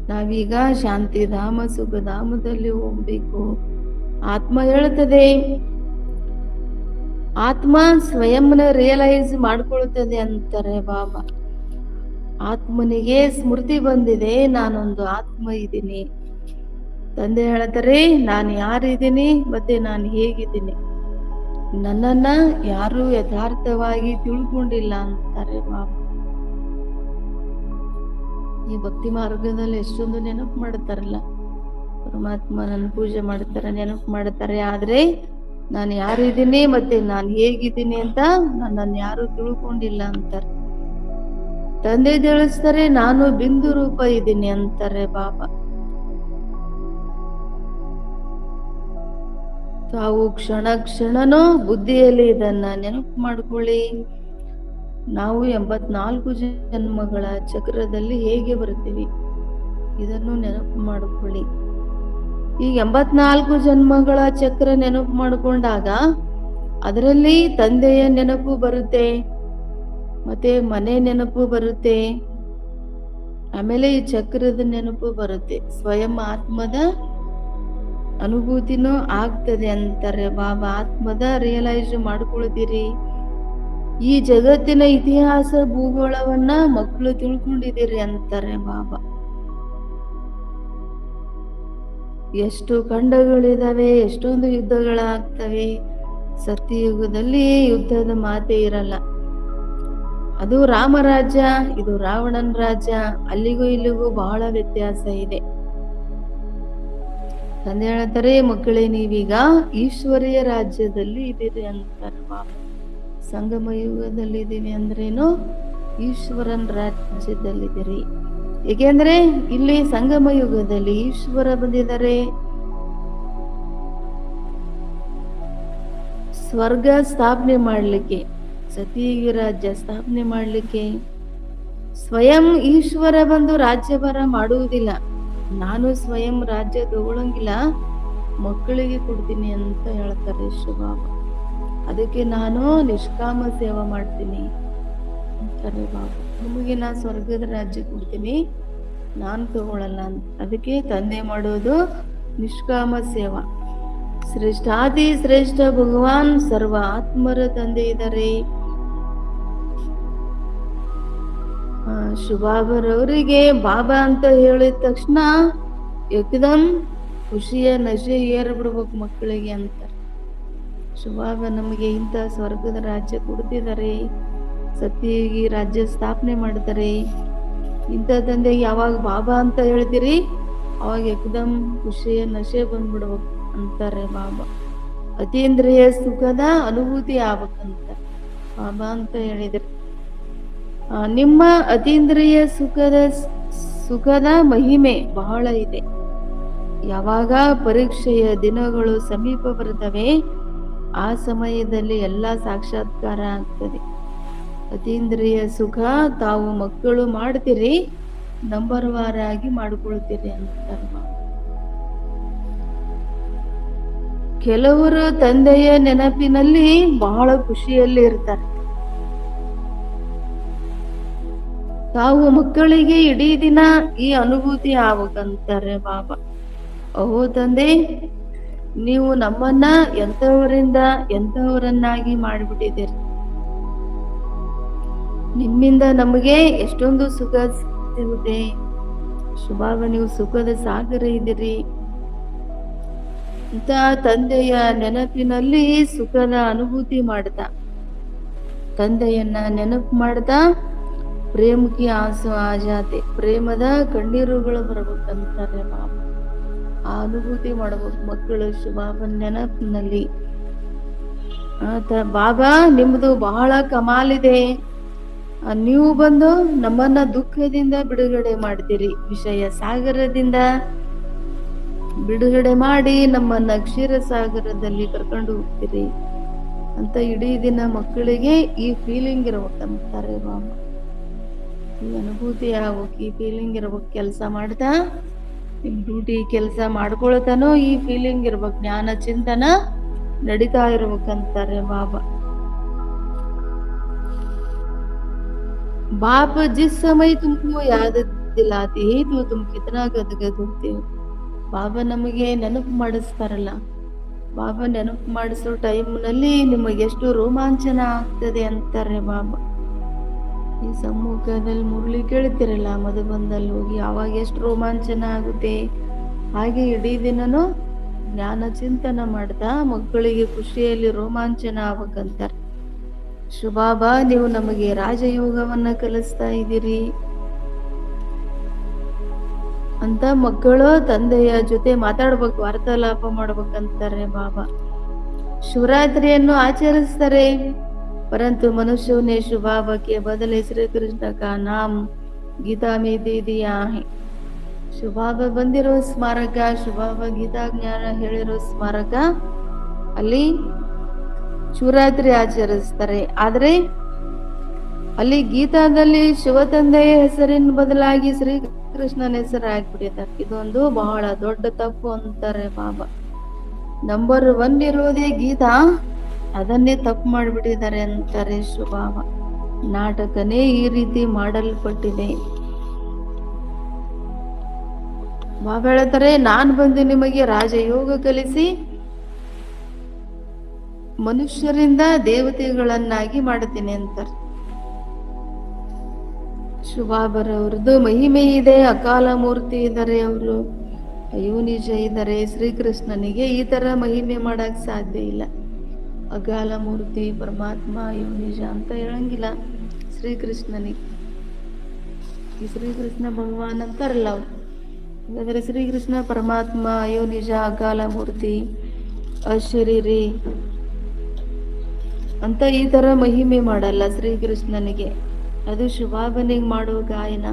ನಾವೀಗ ಶಾಂತಿಧಾಮ ಸುಖಧಾಮದಲ್ಲಿ ಹೋಗ್ಬೇಕು. ಆತ್ಮ ಹೇಳ್ತದೆ, ಆತ್ಮ ಸ್ವಯಂನ ರಿಯಲೈಸ್ ಮಾಡ್ಕೊಳ್ತದೆ ಅಂತಾರೆ ಬಾಬಾ. ಆತ್ಮನಿಗೆ ಸ್ಮೃತಿ ಬಂದಿದೆ, ನಾನೊಂದು ಆತ್ಮ ಇದ್ದೀನಿ. ತಂದೆ ಹೇಳ್ತಾರೆ, ನಾನು ಯಾರಿದ್ದೀನಿ ಮತ್ತೆ ನಾನು ಹೇಗಿದ್ದೀನಿ, ನನ್ನನ್ನ ಯಾರು ಯಥಾರ್ಥವಾಗಿ ತಿಳ್ಕೊಂಡಿಲ್ಲ ಅಂತಾರೆ ಬಾಬಾ. ಈ ಭಕ್ತಿ ಮಾರ್ಗದಲ್ಲಿ ಎಷ್ಟೊಂದು ನೆನಪು ಮಾಡ್ತಾರಲ್ಲ, ಪರಮಾತ್ಮ ನನ್ನ ಪೂಜೆ ಮಾಡ್ತಾರೆ, ನೆನಪು ಮಾಡ್ತಾರೆ. ಆದ್ರೆ ನಾನು ಯಾರಿದ್ದೀನಿ ಮತ್ತೆ ನಾನು ಹೇಗಿದ್ದೀನಿ ಅಂತ ನನ್ನನ್ನು ಯಾರು ತಿಳ್ಕೊಂಡಿಲ್ಲ ಅಂತಾರೆ. ತಂದೆ ತಿಳಿಸ್ತಾರೆ, ನಾನು ಬಿಂದು ರೂಪ ಇದ್ದೀನಿ ಅಂತಾರೆ ಬಾಬಾ. ತಾವು ಕ್ಷಣ ಕ್ಷಣನೂ ಬುದ್ಧಿಯಲ್ಲಿ ಇದನ್ನ ನೆನಪು ಮಾಡ್ಕೊಳ್ಳಿ. ನಾವು 84 ಜನ್ಮಗಳ ಚಕ್ರದಲ್ಲಿ ಹೇಗೆ ಬರ್ತೀವಿ ಇದನ್ನು ನೆನಪು ಮಾಡಿಕೊಳ್ಳಿ. ಈ 84 ಜನ್ಮಗಳ ಚಕ್ರ ನೆನಪು ಮಾಡಿಕೊಂಡಾಗ ಅದರಲ್ಲಿ ತಂದೆಯ ನೆನಪು ಬರುತ್ತೆ, ಮತ್ತೆ ಮನೆ ನೆನಪು ಬರುತ್ತೆ, ಆಮೇಲೆ ಈ ಚಕ್ರದ ನೆನಪು ಬರುತ್ತೆ, ಸ್ವಯಂ ಆತ್ಮದ ಅನುಭೂತಿನೂ ಆಗ್ತದೆ ಅಂತಾರೆ ಬಾಬಾ. ಆತ್ಮದ ರಿಯಲೈಸ್ ಮಾಡ್ಕೊಳ್ತೀರಿ. ಈ ಜಗತ್ತಿನ ಇತಿಹಾಸ ಭೂಗೋಳವನ್ನ ಮಕ್ಕಳು ತಿಳ್ಕೊಂಡಿದ್ದೀರಿ ಅಂತಾರೆ ಬಾಬಾ. ಎಷ್ಟು ಖಂಡಗಳಿದಾವೆ, ಎಷ್ಟೊಂದು ಯುದ್ಧಗಳಾಗ್ತವೆ. ಸತ್ಯಯುಗದಲ್ಲಿ ಯುದ್ಧದ ಮಾತೇ ಇರಲ್ಲ. ಅದು ರಾಮರಾಜ್ಯ, ಇದು ರಾವಣನ ರಾಜ್ಯ. ಅಲ್ಲಿಗೂ ಇಲ್ಲಿಗೂ ಬಹಳ ವ್ಯತ್ಯಾಸ ಇದೆ. ತಂದೆ ಹೇಳ್ತಾರೆ, ಮಕ್ಕಳೇ ನೀವೀಗ ಈಶ್ವರೀಯ ರಾಜ್ಯದಲ್ಲಿ ಇದ್ದೀರಿ ಅಂತಾರೆ ಬಾಬಾ. ಸಂಗಮ ಯುಗದಲ್ಲಿ ಇದ್ದೀವಿ ಅಂದ್ರೇನು, ಈಶ್ವರನ ರಾಜ್ಯದಲ್ಲಿದ್ದೀರಿ. ಏಕೆಂದ್ರೆ ಇಲ್ಲಿ ಸಂಗಮ ಯುಗದಲ್ಲಿ ಈಶ್ವರ ಬಂದಿದ್ದಾರೆ. ಸ್ವರ್ಗ ಸ್ಥಾಪನೆ ಮಾಡ್ಲಿಕ್ಕೆ, ಸತಿಯುಗ ರಾಜ್ಯ ಸ್ಥಾಪನೆ ಮಾಡ್ಲಿಕ್ಕೆ ಸ್ವಯಂ ಈಶ್ವರ ಬಂದು ರಾಜ್ಯಭಾರ ಮಾಡುವುದಿಲ್ಲ. ನಾನು ಸ್ವಯಂ ರಾಜ್ಯ ತಗೊಳಂಗಿಲ್ಲ, ಮಕ್ಕಳಿಗೆ ಕೊಡ್ತೀನಿ ಅಂತ ಹೇಳ್ತಾರೆ ಶಿವಬಾಬಾ. ಅದಕ್ಕೆ ನಾನು ನಿಷ್ಕಾಮ ಸೇವೆ ಮಾಡ್ತೀನಿ ಅಂತಾರೆ ಬಾಬಾ. ನಿಮಗೆ ನಾ ಸ್ವರ್ಗದ ರಾಜ್ಯ ಕೊಡ್ತೀನಿ, ನಾನು ತಗೊಳಲ್ಲ ಅಂತ. ಅದಕ್ಕೆ ತಂದೆ ಮಾಡೋದು ನಿಷ್ಕಾಮ ಸೇವಾ. ಶ್ರೇಷ್ಠಾದಿ ಶ್ರೇಷ್ಠ ಭಗವಾನ್ ಸರ್ವ ಆತ್ಮರ ತಂದೆ ಇದ್ದಾರೆ. ಶುಭಾಬರವರಿಗೆ ಬಾಬಾ ಅಂತ ಹೇಳಿದ ತಕ್ಷಣ ಏಕದಮ್ ಖುಷಿಯ ನಶೆ ಏರ್ಬಿಡ್ಬೇಕು ಮಕ್ಕಳಿಗೆ ಅಂತಾರೆ. ಶುಭಾಬ ನಮಗೆ ಇಂಥ ಸ್ವರ್ಗದ ರಾಜ್ಯ ಕೊಡ್ತಿದ್ದಾರೆ, ಸತ್ಯಯುಗಿ ರಾಜ್ಯ ಸ್ಥಾಪನೆ ಮಾಡ್ತಾರೆ. ಇಂಥ ತಂದೆಗೆ ಯಾವಾಗ ಬಾಬಾ ಅಂತ ಹೇಳ್ತೀರಿ ಅವಾಗ ಏಕದಮ್ ಖುಷಿಯ ನಶೆ ಬಂದ್ಬಿಡ್ಬೇಕು ಅಂತಾರೆ ಬಾಬಾ. ಅತೀಂದ್ರಿಯ ಸುಖದ ಅನುಭೂತಿ ಆಗ್ಬೇಕಂತ ಬಾಬಾ ಅಂತ ಹೇಳಿದ್ರು. ನಿಮ್ಮ ಅತೀಂದ್ರಿಯ ಸುಖದ ಮಹಿಮೆ ಬಹಳ ಇದೆ. ಯಾವಾಗ ಪರೀಕ್ಷೆಯ ದಿನಗಳು ಸಮೀಪ ಬರ್ತವೆ ಆ ಸಮಯದಲ್ಲಿ ಎಲ್ಲ ಸಾಕ್ಷಾತ್ಕಾರ ಆಗ್ತದೆ. ಅತೀಂದ್ರಿಯ ಸುಖ ತಾವು ಮಕ್ಕಳು ಮಾಡ್ತೀರಿ, ನಂಬರ್ ವಾರ್ ಆಗಿ ಮಾಡ್ಕೊಳ್ತೀರಿ ಅಂತಾರೆ. ಕೆಲವರು ತಂದೆಯ ನೆನಪಿನಲ್ಲಿ ಬಹಳ ಖುಷಿಯಲ್ಲಿ ಇರ್ತಾರೆ. ತಾವು ಮಕ್ಕಳಿಗೆ ಇಡೀ ದಿನ ಈ ಅನುಭೂತಿ ಆಗ್ಬೇಕಂತಾರೆ ಬಾಬಾ. ಓಹೋ ತಂದೆ, ನೀವು ನಮ್ಮನ್ನ ಎಂತವರಿಂದ ಎಂತವರನ್ನಾಗಿ ಮಾಡಿಬಿಟ್ಟಿದ್ದೀರಿ. ನಿಮ್ಮಿಂದ ನಮಗೆ ಎಷ್ಟೊಂದು ಸುಖ ಸಿಗುತ್ತೆ. ಶುಭಾಬ ನೀವು ಸುಖದ ಸಾಗರ ಇದ್ದೀರಿ ಅಂತ ತಂದೆಯ ನೆನಪಿನಲ್ಲಿ ಸುಖದ ಅನುಭೂತಿ ಮಾಡ್ತಾ, ತಂದೆಯನ್ನ ನೆನಪು ಮಾಡ್ತಾ ಪ್ರೇಮಕ್ಕೆ ಆಸು ಆಜಾತೆ, ಪ್ರೇಮದ ಕಣ್ಣೀರುಗಳು ಬರ್ಬೇಕಂತಾರೆ ಬಾಬಾ. ಆ ಅನುಭೂತಿ ಮಾಡ್ಬೇಕು ಮಕ್ಕಳು ಶುಭಾಬನ ನೆನಪಿನಲ್ಲಿ. ಬಾಬಾ ನಿಮ್ದು ಬಹಳ ಕಮಾಲಿದೆ, ನೀವು ಬಂದು ನಮ್ಮನ್ನ ದುಃಖದಿಂದ ಬಿಡುಗಡೆ ಮಾಡ್ತೀರಿ, ವಿಷಯ ಸಾಗರದಿಂದ ಬಿಡುಗಡೆ ಮಾಡಿ ನಮ್ಮನ್ನ ಕ್ಷೀರ ಸಾಗರದಲ್ಲಿ ಕರ್ಕೊಂಡು ಹೋಗ್ತೀರಿ ಅಂತ ಇಡೀ ದಿನ ಮಕ್ಕಳಿಗೆ ಈ ಫೀಲಿಂಗ್ ಇರ್ಬೇಕಂತಾರೆ ಬಾಬಾ. ಈ ಅನುಭೂತಿ ಆಗ್ಬೇಕು, ಈ ಫೀಲಿಂಗ್ ಇರ್ಬೇಕು. ಕೆಲಸ ಮಾಡ್ತಾ ನಿಮ್ ಡ್ಯೂಟಿ ಕೆಲಸ ಮಾಡ್ಕೊಳ್ತಾನೋ ಈ ಫೀಲಿಂಗ್ ಇರ್ಬೇಕು, ಜ್ಞಾನ ಚಿಂತನ ನಡೀತಾ ಇರ್ಬೇಕಂತಾರೆ ಬಾಬಾ. बाप जिस समय तुमको याद दिलाते हैं तो तुम कितना गदगद होते हो. ಬಾಬಾ ನಮಗೆ ನೆನಪು ಮಾಡಿಸ್ತಾರಲ್ಲ, ಬಾಬಾ ನೆನಪು ಮಾಡಿಸೋ ಟೈಮ್ನಲ್ಲಿ ನಿಮಗೆ ಎಷ್ಟು ರೋಮಾಂಚನ ಆಗ್ತದೆ ಅಂತಾರೆ ಬಾಬಾ. ಈ ಸಮ್ಮುಖದಲ್ಲಿ ಮುರಳಿ ಕೇಳ್ತಿರಲ್ಲ ಮಧುಬಂದಲ್ಲಿ ಹೋಗಿ, ಅವಾಗ ಎಷ್ಟು ರೋಮಾಂಚನ ಆಗುತ್ತೆ. ಹಾಗೆ ಇಡೀ ದಿನನೂ ಜ್ಞಾನ ಚಿಂತನ ಮಾಡ್ತಾ ಮಕ್ಕಳಿಗೆ ಖುಷಿಯಲ್ಲಿ ರೋಮಾಂಚನ ಆಗ್ಬೇಕಂತಾರೆ. ಶುಭಾಬಾ ನೀವು ನಮಗೆ ರಾಜಯೋಗವನ್ನ ಕಲಿಸ್ತಾ ಇದ್ದೀರಿ. ಅಂತ ಮಕ್ಕಳು ತಂದೆಯ ಜೊತೆ ಮಾತಾಡ್ಬೇಕು, ವಾರ್ತಾಲಾಪ ಮಾಡ್ಬೇಕಂತಾರೆ ಬಾಬಾ. ಶಿವರಾತ್ರಿಯನ್ನು ಆಚರಿಸ್ತಾರೆ, ಪರಂತು मनुष्यों ने बाबा के बदले श्री कृष्ण का नाम गीता में दे दिया है. ಶುಭಾಬ ಬಂದಿರೋ ಸ್ಮಾರಕ, ಶುಭಾಬ ಗೀತಾ ಜ್ಞಾನ ಹೇಳಿರೋ ಸ್ಮಾರಕ, ಅಲ್ಲಿ ಶಿವರಾತ್ರಿ ಆಚರಿಸ್ತಾರೆ. ಆದ್ರೆ ಅಲ್ಲಿ ಗೀತಾದಲ್ಲಿ ಶಿವ ತಂದೆಯ ಹೆಸರಿನ ಬದಲಾಗಿ ಶ್ರೀಕೃಷ್ಣನ ಹೆಸರು ಹಾಕ್ಬಿಟ್ಟಿದ್ದಾರೆ. ಇದೊಂದು ಬಹಳ ದೊಡ್ಡ ತಪ್ಪು ಅಂತಾರೆ ಬಾಬಾ. ನಂಬರ್ 1 ಇರೋದೇ ಗೀತಾ, ಅದನ್ನೇ ತಪ್ಪು ಮಾಡಿಬಿಟ್ಟಿದ್ದಾರೆ ಅಂತಾರೆ ಶುಭಾಬ. ನಾಟಕನೇ ಈ ರೀತಿ ಮಾಡಲ್ಪಟ್ಟಿದೆ. ಬಾಬಾ ಹೇಳ್ತಾರೆ, ನಾನು ಬಂದು ನಿಮಗೆ ರಾಜಯೋಗ ಕಲಿಸಿ ಮನುಷ್ಯರಿಂದ ದೇವತೆಗಳನ್ನಾಗಿ ಮಾಡುತ್ತೇನೆ ಅಂತಾರೆ. ಶುಭಾಬರವ್ರದ್ದು ಮಹಿಮೆ ಇದೆ, ಅಕಾಲ ಮೂರ್ತಿ ಇದ್ದಾರೆ, ಅವರು ಅಯ್ಯೋ ನಿಜ ಇದ್ದಾರೆ. ಶ್ರೀಕೃಷ್ಣನಿಗೆ ಈ ತರ ಮಹಿಮೆ ಮಾಡಕ್ ಸಾಧ್ಯ ಇಲ್ಲ. ಅಕಾಲ ಮೂರ್ತಿ ಪರಮಾತ್ಮ ಅಯ್ಯೋ ನಿಜ ಅಂತ ಹೇಳಂಗಿಲ್ಲ ಶ್ರೀಕೃಷ್ಣನಿಗೆ. ಈ ಶ್ರೀಕೃಷ್ಣ ಭಗವಾನ್ ಅಂತಾರಲ್ಲ ಅವ್ರು. ಹಾಗಾದ್ರೆ ಶ್ರೀಕೃಷ್ಣ ಪರಮಾತ್ಮ ಅಯ್ಯೋ ನಿಜ ಅಕಾಲ ಮೂರ್ತಿ ಅಶರೀರಿ ಅಂತ ಈ ತರ ಮಹಿಮೆ ಮಾಡಲ್ಲ ಶ್ರೀಕೃಷ್ಣನಿಗೆ. ಅದು ಶುಭಾಬನಿಗೆ ಮಾಡುವ ಗಾಯನ.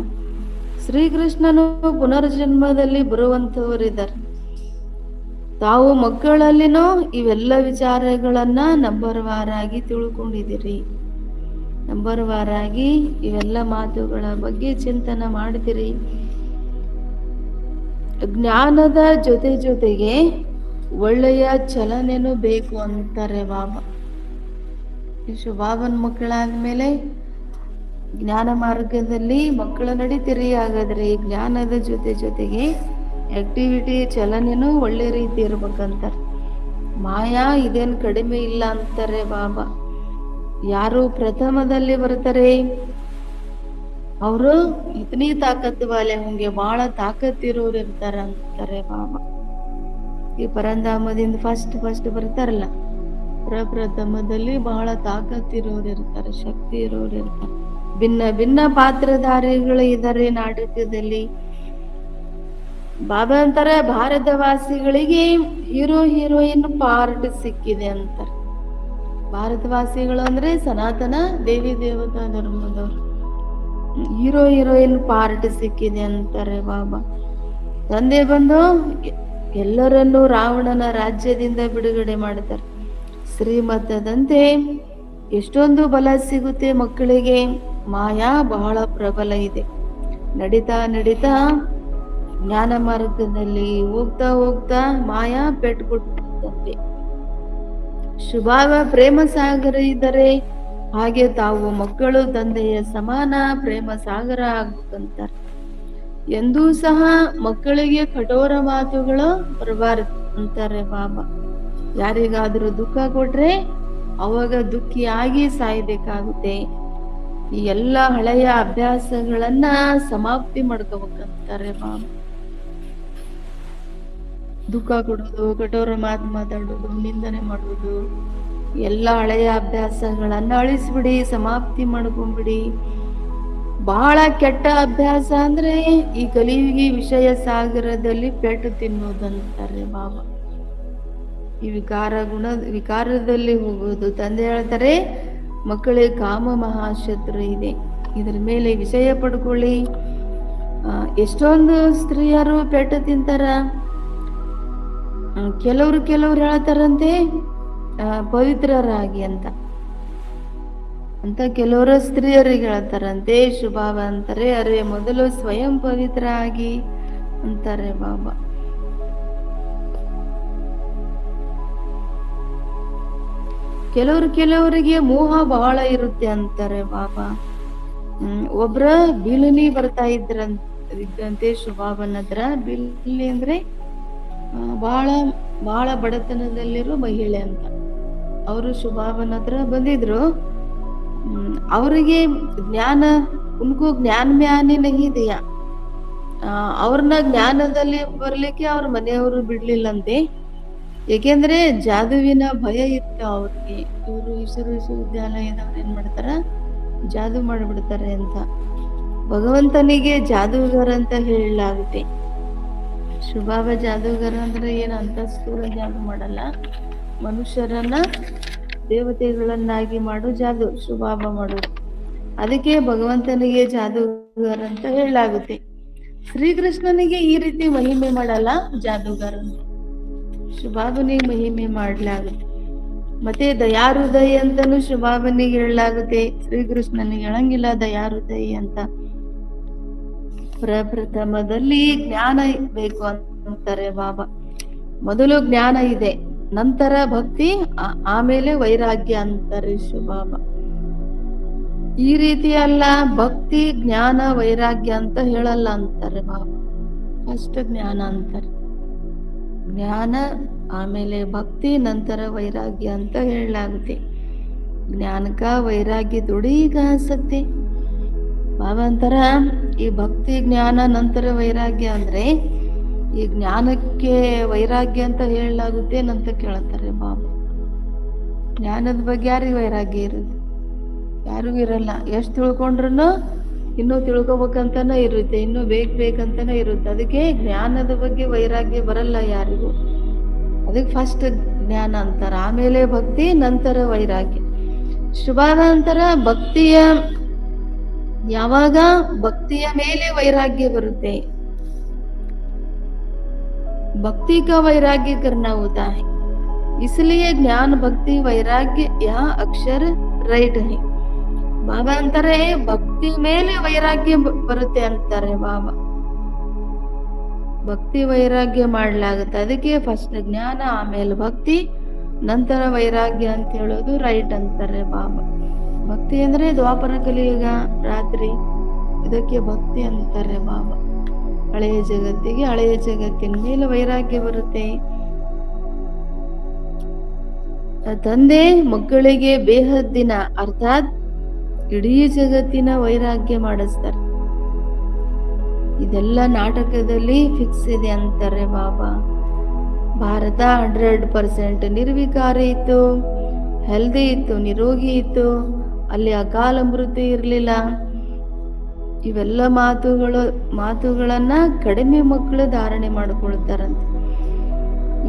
ಶ್ರೀಕೃಷ್ಣನು ಪುನರ್ಜನ್ಮದಲ್ಲಿ ಬರುವಂತವರಿದ್ದಾರೆ. ತಾವು ಮಕ್ಕಳಲ್ಲಿನೂ ಇವೆಲ್ಲ ವಿಚಾರಗಳನ್ನ ನಂಬರ್ ವಾರಾಗಿ ತಿಳ್ಕೊಂಡಿದ್ದೀರಿ. ನಂಬರ್ ವಾರಾಗಿ ಇವೆಲ್ಲ ಮಾತುಗಳ ಬಗ್ಗೆ ಚಿಂತನೆ ಮಾಡ್ತೀರಿ. ಜ್ಞಾನದ ಜೊತೆಗೆ ಒಳ್ಳೆಯ ಚಲನೆನೂ ಬೇಕು ಅಂತಾರೆ ಬಾಬಾ. ಶುಭಾಬನ್ ಮಕ್ಕಳಾದ್ಮೇಲೆ ಜ್ಞಾನ ಮಾರ್ಗದಲ್ಲಿ ಮಕ್ಕಳು ನಡೀತೀರಿ. ಹಾಗಾದ್ರೆ ಈ ಜ್ಞಾನದ ಜೊತೆಗೆ ಆಕ್ಟಿವಿಟಿ ಚಲನೆನೂ ಒಳ್ಳೆ ರೀತಿ ಇರ್ಬೇಕಂತಾರೆ. ಮಾಯಾ ಇದೇನು ಕಡಿಮೆ ಇಲ್ಲ ಅಂತಾರೆ ಬಾಬಾ. ಯಾರು ಪ್ರಥಮದಲ್ಲಿ ಬರ್ತಾರೆ ಅವರು ಇತನಿ ತಾಕತ್ ವಾಲೆ ಹೋಂಗೆ, ಬಹಳ ತಾಕತ್ತಿರೋರು ಇರ್ತಾರ ಅಂತಾರೆ ಬಾಬಾ. ಈ ಪರಂಧಾಮದಿಂದ ಫಸ್ಟ್ ಬರ್ತಾರಲ್ಲ, ಪ್ರಪ್ರಥಮದಲ್ಲಿ ಬಹಳ ತಾಕತ್ತಿರೋರು ಇರ್ತಾರೆ, ಶಕ್ತಿ ಇರೋರು ಇರ್ತಾರೆ. ಭಿನ್ನ ಪಾತ್ರಧಾರಿಗಳು ಇದ್ದಾರೆ ನಾಟಕದಲ್ಲಿ. ಬಾಬಾ ಅಂತಾರೆ, ಭಾರತವಾಸಿಗಳಿಗೆ ಹೀರೋ ಹೀರೋಯಿನ್ ಪಾರ್ಟ್ ಸಿಕ್ಕಿದೆ ಅಂತಾರೆ. ಭಾರತವಾಸಿಗಳು ಅಂದ್ರೆ ಸನಾತನ ದೇವಿ ದೇವತಾ ಧರ್ಮದವರು. ಹೀರೋಯಿನ್ ಪಾರ್ಟ್ ಸಿಕ್ಕಿದೆ ಅಂತಾರೆ ಬಾಬಾ. ತಂದೆ ಬಂದು ಎಲ್ಲರನ್ನೂ ರಾವಣನ ರಾಜ್ಯದಿಂದ ಬಿಡುಗಡೆ ಮಾಡ್ತಾರೆ. ಶ್ರೀಮತದಂತೆ ಎಷ್ಟೊಂದು ಬಲ ಸಿಗುತ್ತೆ ಮಕ್ಕಳಿಗೆ. ಮಾಯಾ ಬಹಳ ಪ್ರಬಲ ಇದೆ. ನಡೀತಾ ಜ್ಞಾನ ಮಾರ್ಗದಲ್ಲಿ ಹೋಗ್ತಾ ಮಾಯಾ ಪೆಟ್ಕೊಟ್ಟಂತೆ. ಶುಭಾವ ಪ್ರೇಮ ಸಾಗರ ಇದ್ದರೆ ಹಾಗೆ ತಾವು ಮಕ್ಕಳು ತಂದೆಯ ಸಮಾನ ಪ್ರೇಮ ಸಾಗರ ಆಗ್ಬೇಕಂತಾರೆ. ಎಂದೂ ಸಹ ಮಕ್ಕಳಿಗೆ ಕಠೋರ ಮಾತುಗಳು ಬರಬಾರದು ಅಂತಾರೆ ಬಾಬಾ. ಯಾರಿಗಾದ್ರೂ ದುಃಖ ಕೊಟ್ರೆ ಅವಾಗ ದುಃಖಿಯಾಗಿ ಸಾಯ್ಬೇಕಾಗುತ್ತೆ. ಈ ಎಲ್ಲ ಹಳೆಯ ಅಭ್ಯಾಸಗಳನ್ನ ಸಮಾಪ್ತಿ ಮಾಡ್ಕೋಬೇಕಂತಾರೆ ಬಾಬಾ. ದುಃಖ ಕೊಡೋದು, ಕಠೋರ ಮಾತು ಮಾತಾಡೋದು, ನಿಂದನೆ ಮಾಡೋದು, ಎಲ್ಲ ಹಳೆಯ ಅಭ್ಯಾಸಗಳನ್ನ ಅಳಿಸ್ಬಿಡಿ, ಸಮಾಪ್ತಿ ಮಾಡ್ಕೊಂಡ್ಬಿಡಿ. ಬಹಳ ಕೆಟ್ಟ ಅಭ್ಯಾಸ ಅಂದ್ರೆ ಈ ಕಲಿಯುಗಿ ವಿಷಯ ಸಾಗರದಲ್ಲಿ ಪೆಟ್ಟು ತಿನ್ನೋದಂತಾರೆ ಬಾಬಾ. ಈ ವಿಕಾರದಲ್ಲಿ ಹೋಗೋದು. ತಂದೆ ಹೇಳ್ತಾರೆ, ಮಕ್ಕಳಿಗೆ ಕಾಮ ಮಹಾಶತ್ರು ಇದೆ, ಇದ್ರ ಮೇಲೆ ವಿಷಯ ಪಡ್ಕೊಳ್ಳಿ. ಎಷ್ಟೊಂದು ಸ್ತ್ರೀಯರು ಪೆಟ್ಟು ತಿಂತಾರ. ಕೆಲವ್ರು ಹೇಳ್ತಾರಂತೆ ಪವಿತ್ರರಾಗಿ ಅಂತ ಕೆಲವರು ಸ್ತ್ರೀಯರಿಗೆ ಹೇಳ್ತಾರಂತೆ. ಶುಭಾವ ಅಂತಾರೆ, ಅರೆ ಮೊದಲು ಸ್ವಯಂ ಪವಿತ್ರ ಆಗಿ ಅಂತಾರೆ ಬಾಬಾ. ಕೆಲವರಿಗೆ ಮೋಹ ಬಹಳ ಇರುತ್ತೆ ಅಂತಾರೆ ಬಾಬಾ. ಒಬ್ರ ಬಿಳಿನಿ ಬರ್ತಾ ಇದ್ದಂತೆ ಶುಭಾವನ್ ಹತ್ರ. ಬಿಳಿ ಅಂದ್ರೆ ಬಹಳ ಬಡತನದಲ್ಲಿರೋ ಮಹಿಳೆ ಅಂತ. ಅವರು ಶುಭಾವನ್ ಹತ್ರ ಬಂದಿದ್ರು. ಅವರಿಗೆ ಜ್ಞಾನ, ಉನ್ಕೋ ಜ್ಞಾನ ಮ್ಯಾನೆ ನಹಿ ದಿಯಾ. ಅವ್ರನ್ನ ಜ್ಞಾನದಲ್ಲಿ ಬರ್ಲಿಕ್ಕೆ ಅವ್ರ ಮನೆಯವರು ಬಿಡ್ಲಿಲ್ಲಂತೆ. ಏಕೆಂದ್ರೆ ಜಾದುವಿನ ಭಯ ಇತ್ತು ಅವ್ರಿಗೆ. ಇವರು ವಿಶ್ವವಿದ್ಯಾಲಯದವ್ರು ಏನ್ ಮಾಡ್ತಾರ, ಜಾದು ಮಾಡಿಬಿಡ್ತಾರೆ ಅಂತ. ಭಗವಂತನಿಗೆ ಜಾದೂಗರ್ ಅಂತ ಹೇಳಲಾಗುತ್ತೆ. ಶುಭಾವ ಜಾದೂಗಾರ ಅಂದ್ರೆ ಏನು ಅಂತ ಸ್ಥೂಲ ಜಾದು ಮಾಡಲ್ಲ, ಮನುಷ್ಯರನ್ನ ದೇವತೆಗಳನ್ನಾಗಿ ಮಾಡು ಜಾದು ಶುಭಾವ ಮಾಡೋದು. ಅದಕ್ಕೆ ಭಗವಂತನಿಗೆ ಜಾದೂಗಾರ ಅಂತ ಹೇಳಲಾಗುತ್ತೆ. ಶ್ರೀಕೃಷ್ಣನಿಗೆ ಈ ರೀತಿ ಮಹಿಮೆ ಮಾಡಲ್ಲ ಜಾದೂಗಾರನು, ಶುಭಾವನಿಗೆ ಮಹಿಮೆ ಮಾಡಲಾಗುತ್ತೆ. ಮತ್ತೆ ದಯಾಹೃದಯ ಅಂತಾನು ಶುಭಾವನಿಗೆ ಹೇಳಲಾಗುತ್ತೆ, ಶ್ರೀಕೃಷ್ಣನಿಗೆ ಹೇಳಂಗಿಲ್ಲ ದಯಾಹೃದಯ ಅಂತ. ಪ್ರಪ್ರಥಮದಲ್ಲಿ ಜ್ಞಾನ ಬೇಕು ಅಂತಾರೆ ಬಾಬಾ. ಮೊದಲು ಜ್ಞಾನ ಇದೆ, ನಂತರ ಭಕ್ತಿ, ಆಮೇಲೆ ವೈರಾಗ್ಯ ಅಂತಾರೆ ಶುಭಾಬ. ಈ ರೀತಿ ಅಲ್ಲ, ಭಕ್ತಿ ಜ್ಞಾನ ವೈರಾಗ್ಯ ಅಂತ ಹೇಳಲ್ಲ ಅಂತಾರೆ ಬಾಬಾ. ಫಸ್ಟ್ ಜ್ಞಾನ ಅಂತಾರೆ, ಜ್ಞಾನ ಆಮೇಲೆ ಭಕ್ತಿ ನಂತರ ವೈರಾಗ್ಯ ಅಂತ ಹೇಳಲಾಗುತ್ತೆ. ಜ್ಞಾನಕ ವೈರಾಗ್ಯದೊಡೀಗ ಆಸಕ್ತಿ. ಬಾಬಾ ಅಂತಾರ, ಈ ಭಕ್ತಿ ಜ್ಞಾನ ನಂತರ ವೈರಾಗ್ಯ ಅಂದ್ರೆ ಈ ಜ್ಞಾನಕ್ಕೆ ವೈರಾಗ್ಯ ಅಂತ ಹೇಳಲಾಗುತ್ತೆ ಅಂತ ಕೇಳ್ತಾರೆ ಬಾಬಾ. ಜ್ಞಾನದ ಬಗ್ಗೆ ಯಾರಿಗೆ ವೈರಾಗ್ಯ ಇರುತ್ತೆ? ಯಾರಿಗೂ ಇರಲ್ಲ. ಎಷ್ಟು ತಿಳ್ಕೊಂಡ್ರು ಇನ್ನೂ ತಿಳ್ಕೊಬೇಕಂತಾನೆ ಇರುತ್ತೆ, ಇನ್ನೂ ಬೇಕಂತಾನೆ ಇರುತ್ತೆ. ಅದಕ್ಕೆ ಜ್ಞಾನದ ಬಗ್ಗೆ ವೈರಾಗ್ಯ ಬರಲ್ಲ ಯಾರಿಗೂ. ಅದಕ್ಕೆ ಫಸ್ಟ್ ಜ್ಞಾನ ಅಂತಾರ, ಆಮೇಲೆ ಭಕ್ತಿ ನಂತರ ವೈರಾಗ್ಯ. ಶುಭಾದ ಅಂತಾರ ಭಕ್ತಿಯ, ಯಾವಾಗ ಭಕ್ತಿಯ ಮೇಲೆ ವೈರಾಗ್ಯ ಬರುತ್ತೆ, भक्ति का वैराग्य करना होता है, इसलिए ज्ञान भक्ति वैराग्य यह अक्षर रೈಟ್ है. ಬಾಬಾ ಅಂತಾರೆ ಭಕ್ತಿ ಮೇಲೆ ವೈರಾಗ್ಯ ಬರುತ್ತೆ ಅಂತಾರೆ ಬಾಬಾ. ಭಕ್ತಿ ವೈರಾಗ್ಯ ಮಾಡ್ಲಾಗುತ್ತೆ, ಅದಕ್ಕೆ ಫಸ್ಟ್ ಜ್ಞಾನ ಆಮೇಲೆ ಭಕ್ತಿ ನಂತರ ವೈರಾಗ್ಯ ಅಂತ ಹೇಳೋದು ರೈಟ್ ಅಂತಾರೆ ಬಾಬಾ. ಭಕ್ತಿ ಅಂದ್ರೆ ದ್ವಾಪರ ಕಲಿಯುಗ ರಾತ್ರಿ, ಇದಕ್ಕೆ ಭಕ್ತಿ ಅಂತಾರೆ ಬಾಬಾ. ಹಳೆಯ ಜಗತ್ತಿಗೆ, ಹಳೆಯ ಜಗತ್ತಿನ ಮೇಲೆ ವೈರಾಗ್ಯ ಬರುತ್ತೆ. ತಂದೆ ಮಕ್ಕಳಿಗೆ ಬೇಹದ್ದಿನ ಅರ್ಥಾತ್ ಇಡೀ ಜಗತ್ತಿನ ವೈರಾಗ್ಯ ಮಾಡಿಸ್ತಾರೆ. ಇದೆಲ್ಲ ನಾಟಕದಲ್ಲಿ ಫಿಕ್ಸ್ ಇದೆ ಅಂತಾರೆ ಬಾಬಾ. ಭಾರತ 100% ನಿರ್ವಿಕಾರಿ ಇತ್ತು, ಹೆಲ್ದಿ ಇತ್ತು, ನಿರೋಗಿ ಇತ್ತು, ಅಲ್ಲಿ ಅಕಾಲ ಮೃತ್ಯು ಇರಲಿಲ್ಲ. ಇವೆಲ್ಲ ಮಾತುಗಳನ್ನ ಕಡಿಮೆ ಮಕ್ಕಳು ಧಾರಣೆ ಮಾಡಿಕೊಳ್ತಾರಂತೆ.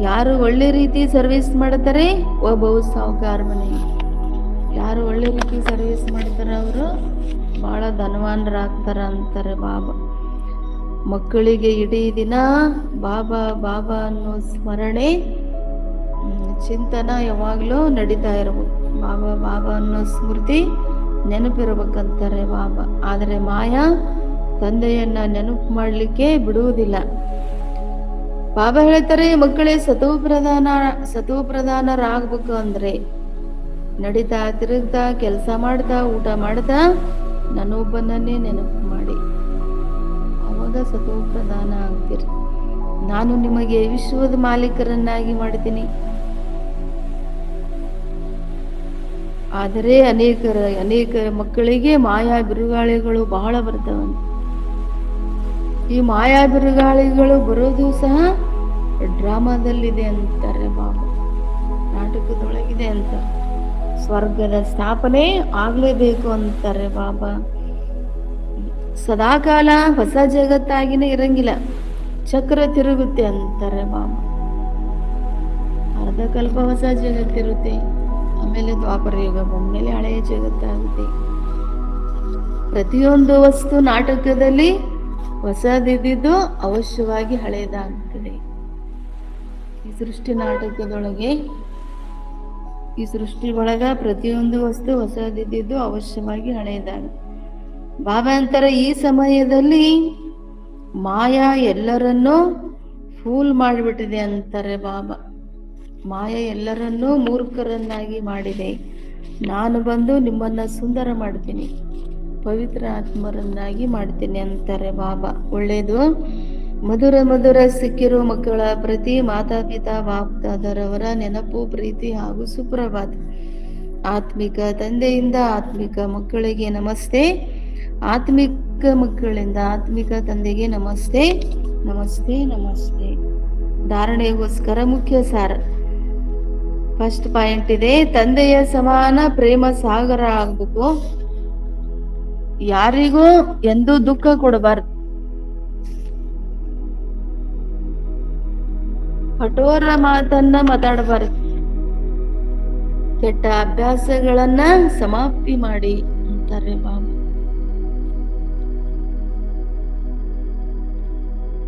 ಯಾರು ಒಳ್ಳೆ ರೀತಿ ಸರ್ವಿಸ್ ಮಾಡ್ತಾರೆ ಒಬ್ಬ ಸಾಹುಕಾರ ಮನೆ, ಯಾರು ಒಳ್ಳೆ ರೀತಿ ಸರ್ವಿಸ್ ಮಾಡ್ತಾರ ಅವರು ಬಹಳ ಧನವಾನರಾಗ್ತಾರ ಅಂತಾರೆ ಬಾಬಾ. ಮಕ್ಕಳಿಗೆ ಇಡೀ ದಿನ ಬಾಬಾ ಬಾಬಾ ಅನ್ನೋ ಸ್ಮರಣೆ, ಚಿಂತನ ಯಾವಾಗ್ಲೂ ನಡೀತಾ ಇರ್ಬೇಕು. ಬಾಬಾ ಬಾಬಾ ಅನ್ನೋ ಸ್ಮೃತಿ ನೆನಪಿರ್ಬೇಕಂತಾರೆ ಬಾಬಾ. ಆದರೆ ಮಾಯಾ ತಂದೆಯನ್ನ ನೆನಪು ಮಾಡ್ಲಿಕ್ಕೆ ಬಿಡುವುದಿಲ್ಲ. ಬಾಬಾ ಹೇಳ್ತಾರೆ, ಮಕ್ಕಳೇ ಸತೋಪ್ರಧಾನರಾಗ್ಬೇಕು ಅಂದ್ರೆ ನಡೀತಾ ತಿರುಗ್ತಾ ಕೆಲಸ ಮಾಡ್ತಾ ಊಟ ಮಾಡ್ತಾ ನನ್ನೊಬ್ಬನನ್ನೇ ನೆನಪು ಮಾಡಿ, ಅವಾಗ ಸತೋಪ್ರಧಾನ ಆಗ್ತೀರಿ. ನಾನು ನಿಮಗೆ ವಿಶ್ವದ ಮಾಲೀಕರನ್ನಾಗಿ ಮಾಡ್ತೀನಿ. ಆದರೆ ಅನೇಕ ಮಕ್ಕಳಿಗೆ ಮಾಯಾ ಬಿರುಗಾಳಿಗಳು ಬಹಳ ಬರ್ತಾವಂತೆ. ಈ ಮಾಯಾ ಬಿರುಗಾಳಿಗಳು ಬರೋದು ಸಹ ಡ್ರಾಮಾದಲ್ಲಿದೆ ಅಂತಾರೆ ಬಾಬಾ, ನಾಟಕದೊಳಗಿದೆ ಅಂತ. ಸ್ವರ್ಗದ ಸ್ಥಾಪನೆ ಆಗ್ಲೇಬೇಕು ಅಂತಾರೆ ಬಾಬಾ. ಸದಾಕಾಲ ಹೊಸ ಜಗತ್ತಾಗಿನೇ ಇರಂಗಿಲ್ಲ, ಚಕ್ರ ತಿರುಗುತ್ತೆ ಅಂತಾರೆ ಬಾಬಾ. ಅರ್ಧ ಕಲ್ಪ ಹೊಸ ಜಗತ್ತಿರುತ್ತೆ, ಆಮೇಲೆ ದ್ವಾಪರ ಯುಗ ಬಂದ್ಮೇಲೆ ಹಳೆಯ ಜಗತ್ತಾಗುತ್ತೆ. ಪ್ರತಿಯೊಂದು ವಸ್ತು ನಾಟಕದಲ್ಲಿ ಹೊಸದಿದ್ದು ಅವಶ್ಯವಾಗಿ ಹಳೆಯದಾಗ್ತದೆ. ಈ ಸೃಷ್ಟಿ ನಾಟಕದೊಳಗೆ, ಈ ಸೃಷ್ಟಿ ಒಳಗ ಪ್ರತಿಯೊಂದು ವಸ್ತು ಹೊಸದಿದ್ದು ಅವಶ್ಯವಾಗಿ ಹಳೆಯದಾಗುತ್ತೆ. ಬಾಬಾ ಅಂತಾರೆ, ಈ ಸಮಯದಲ್ಲಿ ಮಾಯಾ ಎಲ್ಲರನ್ನೂ ಫೂಲ್ ಮಾಡಿಬಿಟ್ಟಿದೆ ಅಂತಾರೆ ಬಾಬಾ. ಮಾಯಾ ಎಲ್ಲರನ್ನೂ ಮೂರ್ಖರನ್ನಾಗಿ ಮಾಡಿದೆ. ನಾನು ಬಂದು ನಿಮ್ಮನ್ನ ಸುಂದರ ಮಾಡ್ತೀನಿ, ಪವಿತ್ರ ಆತ್ಮರನ್ನಾಗಿ ಮಾಡ್ತೀನಿ ಅಂತಾರೆ ಬಾಬಾ. ಒಳ್ಳೇದು. ಮಧುರ ಸಿಕ್ಕಿರೋ ಮಕ್ಕಳ ಪ್ರತಿ ಮಾತಾಪಿತಾ ಬಾಪ್ದಾದರವರ ನೆನಪು, ಪ್ರೀತಿ ಹಾಗೂ ಸುಪ್ರಭಾತ. ಆತ್ಮಿಕ ತಂದೆಯಿಂದ ಆತ್ಮಿಕ ಮಕ್ಕಳಿಗೆ ನಮಸ್ತೆ, ಆತ್ಮಿಕ ಮಕ್ಕಳಿಂದ ಆತ್ಮಿಕ ತಂದೆಗೆ ನಮಸ್ತೆ, ನಮಸ್ತೆ, ನಮಸ್ತೆ. ಧಾರಣೆಗೋಸ್ಕರ ಮುಖ್ಯ ಸಾರ. ಫಸ್ಟ್ ಪಾಯಿಂಟ್ ಇದೆ, ತಂದೆಯ ಸಮಾನ ಪ್ರೇಮ ಸಾಗರ ಆಗ್ಬೇಕು. ಯಾರಿಗೂ ಎಂದೂ ದುಃಖ ಕೊಡಬಾರ್ದು. ಕಠೋರ ಮಾತನ್ನ ಮಾತಾಡಬಾರದು. ಕೆಟ್ಟ ಅಭ್ಯಾಸಗಳನ್ನ ಸಮಾಪ್ತಿ ಮಾಡಿ ಅಂತಾರೆ ಬಾಬಾ.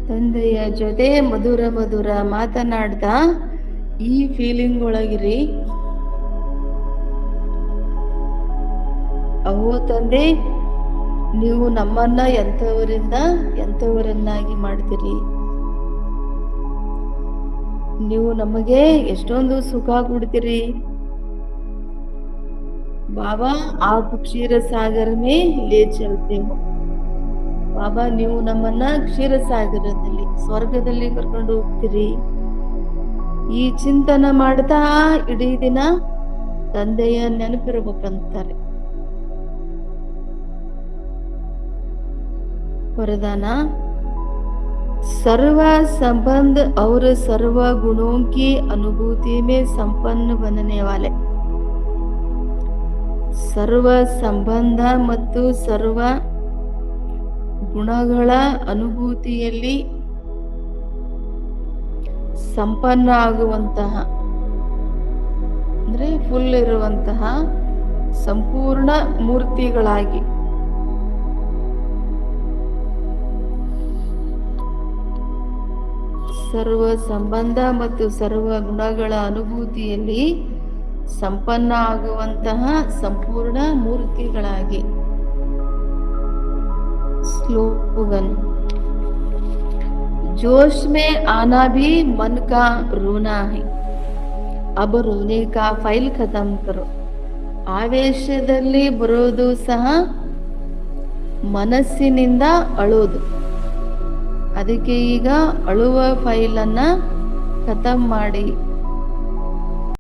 ತಂದೆಯ ಜೊತೆ ಮಧುರ ಮಧುರ ಮಾತನಾಡ್ದ ಈ ಫೀಲಿಂಗ್ ಒಳಗಿರಿ. ಅವೋ ತಂದೆ, ನೀವು ನಮ್ಮನ್ನ ಎಂಥವರಿಂದ ಎಂಥವರನ್ನಾಗಿ ಮಾಡ್ತೀರಿ. ನೀವು ನಮಗೆ ಎಷ್ಟೊಂದು ಸುಖ ಕೊಡ್ತೀರಿ ಬಾಬಾ. आप क्षीर सागर में ले चलते हो ಬಾಬಾ. ನೀವು ನಮ್ಮನ್ನ ಕ್ಷೀರಸಾಗರದಲ್ಲಿ, ಸ್ವರ್ಗದಲ್ಲಿ ಕರ್ಕೊಂಡು ಹೋಗ್ತೀರಿ. ಈ ಚಿಂತನ ಮಾಡ್ತಾ ಇಡೀ ದಿನ ತಂದೆಯ ನೆನಪಿರ್ಬೇಕಂತಾರೆ. वरदान, सर्व संबंध और सर्व गुणों की अनुभूति में संपन्न बनने वाले. ಸರ್ವ ಸಂಬಂಧ ಮತ್ತು ಸರ್ವ ಗುಣಗಳ ಅನುಭೂತಿಯಲ್ಲಿ ಸಂಪನ್ನ ಆಗುವಂತಹ, ಅಂದ್ರೆ ಫುಲ್ ಇರುವಂತಹ ಸಂಪೂರ್ಣ ಮೂರ್ತಿಗಳಾಗಿ, ಸರ್ವ ಸಂಬಂಧ ಮತ್ತು ಸರ್ವ ಗುಣಗಳ ಅನುಭೂತಿಯಲ್ಲಿ ಸಂಪನ್ನ ಆಗುವಂತಹ ಸಂಪೂರ್ಣ ಮೂರ್ತಿಗಳಾಗಿ. स्लोगन, जोश में आना भी मन का रोना है, अब रोने का फाइल खत्म करो. ಆವೇಶದಲ್ಲಿ ಬರೋದು ಸಹ ಮನಸ್ಸಿನಿಂದ ಅಳೋದು. ಅದಕ್ಕೆ ಈಗ ಅಳುವ ಫೈಲನ್ನ ಖತಮ್ ಮಾಡಿ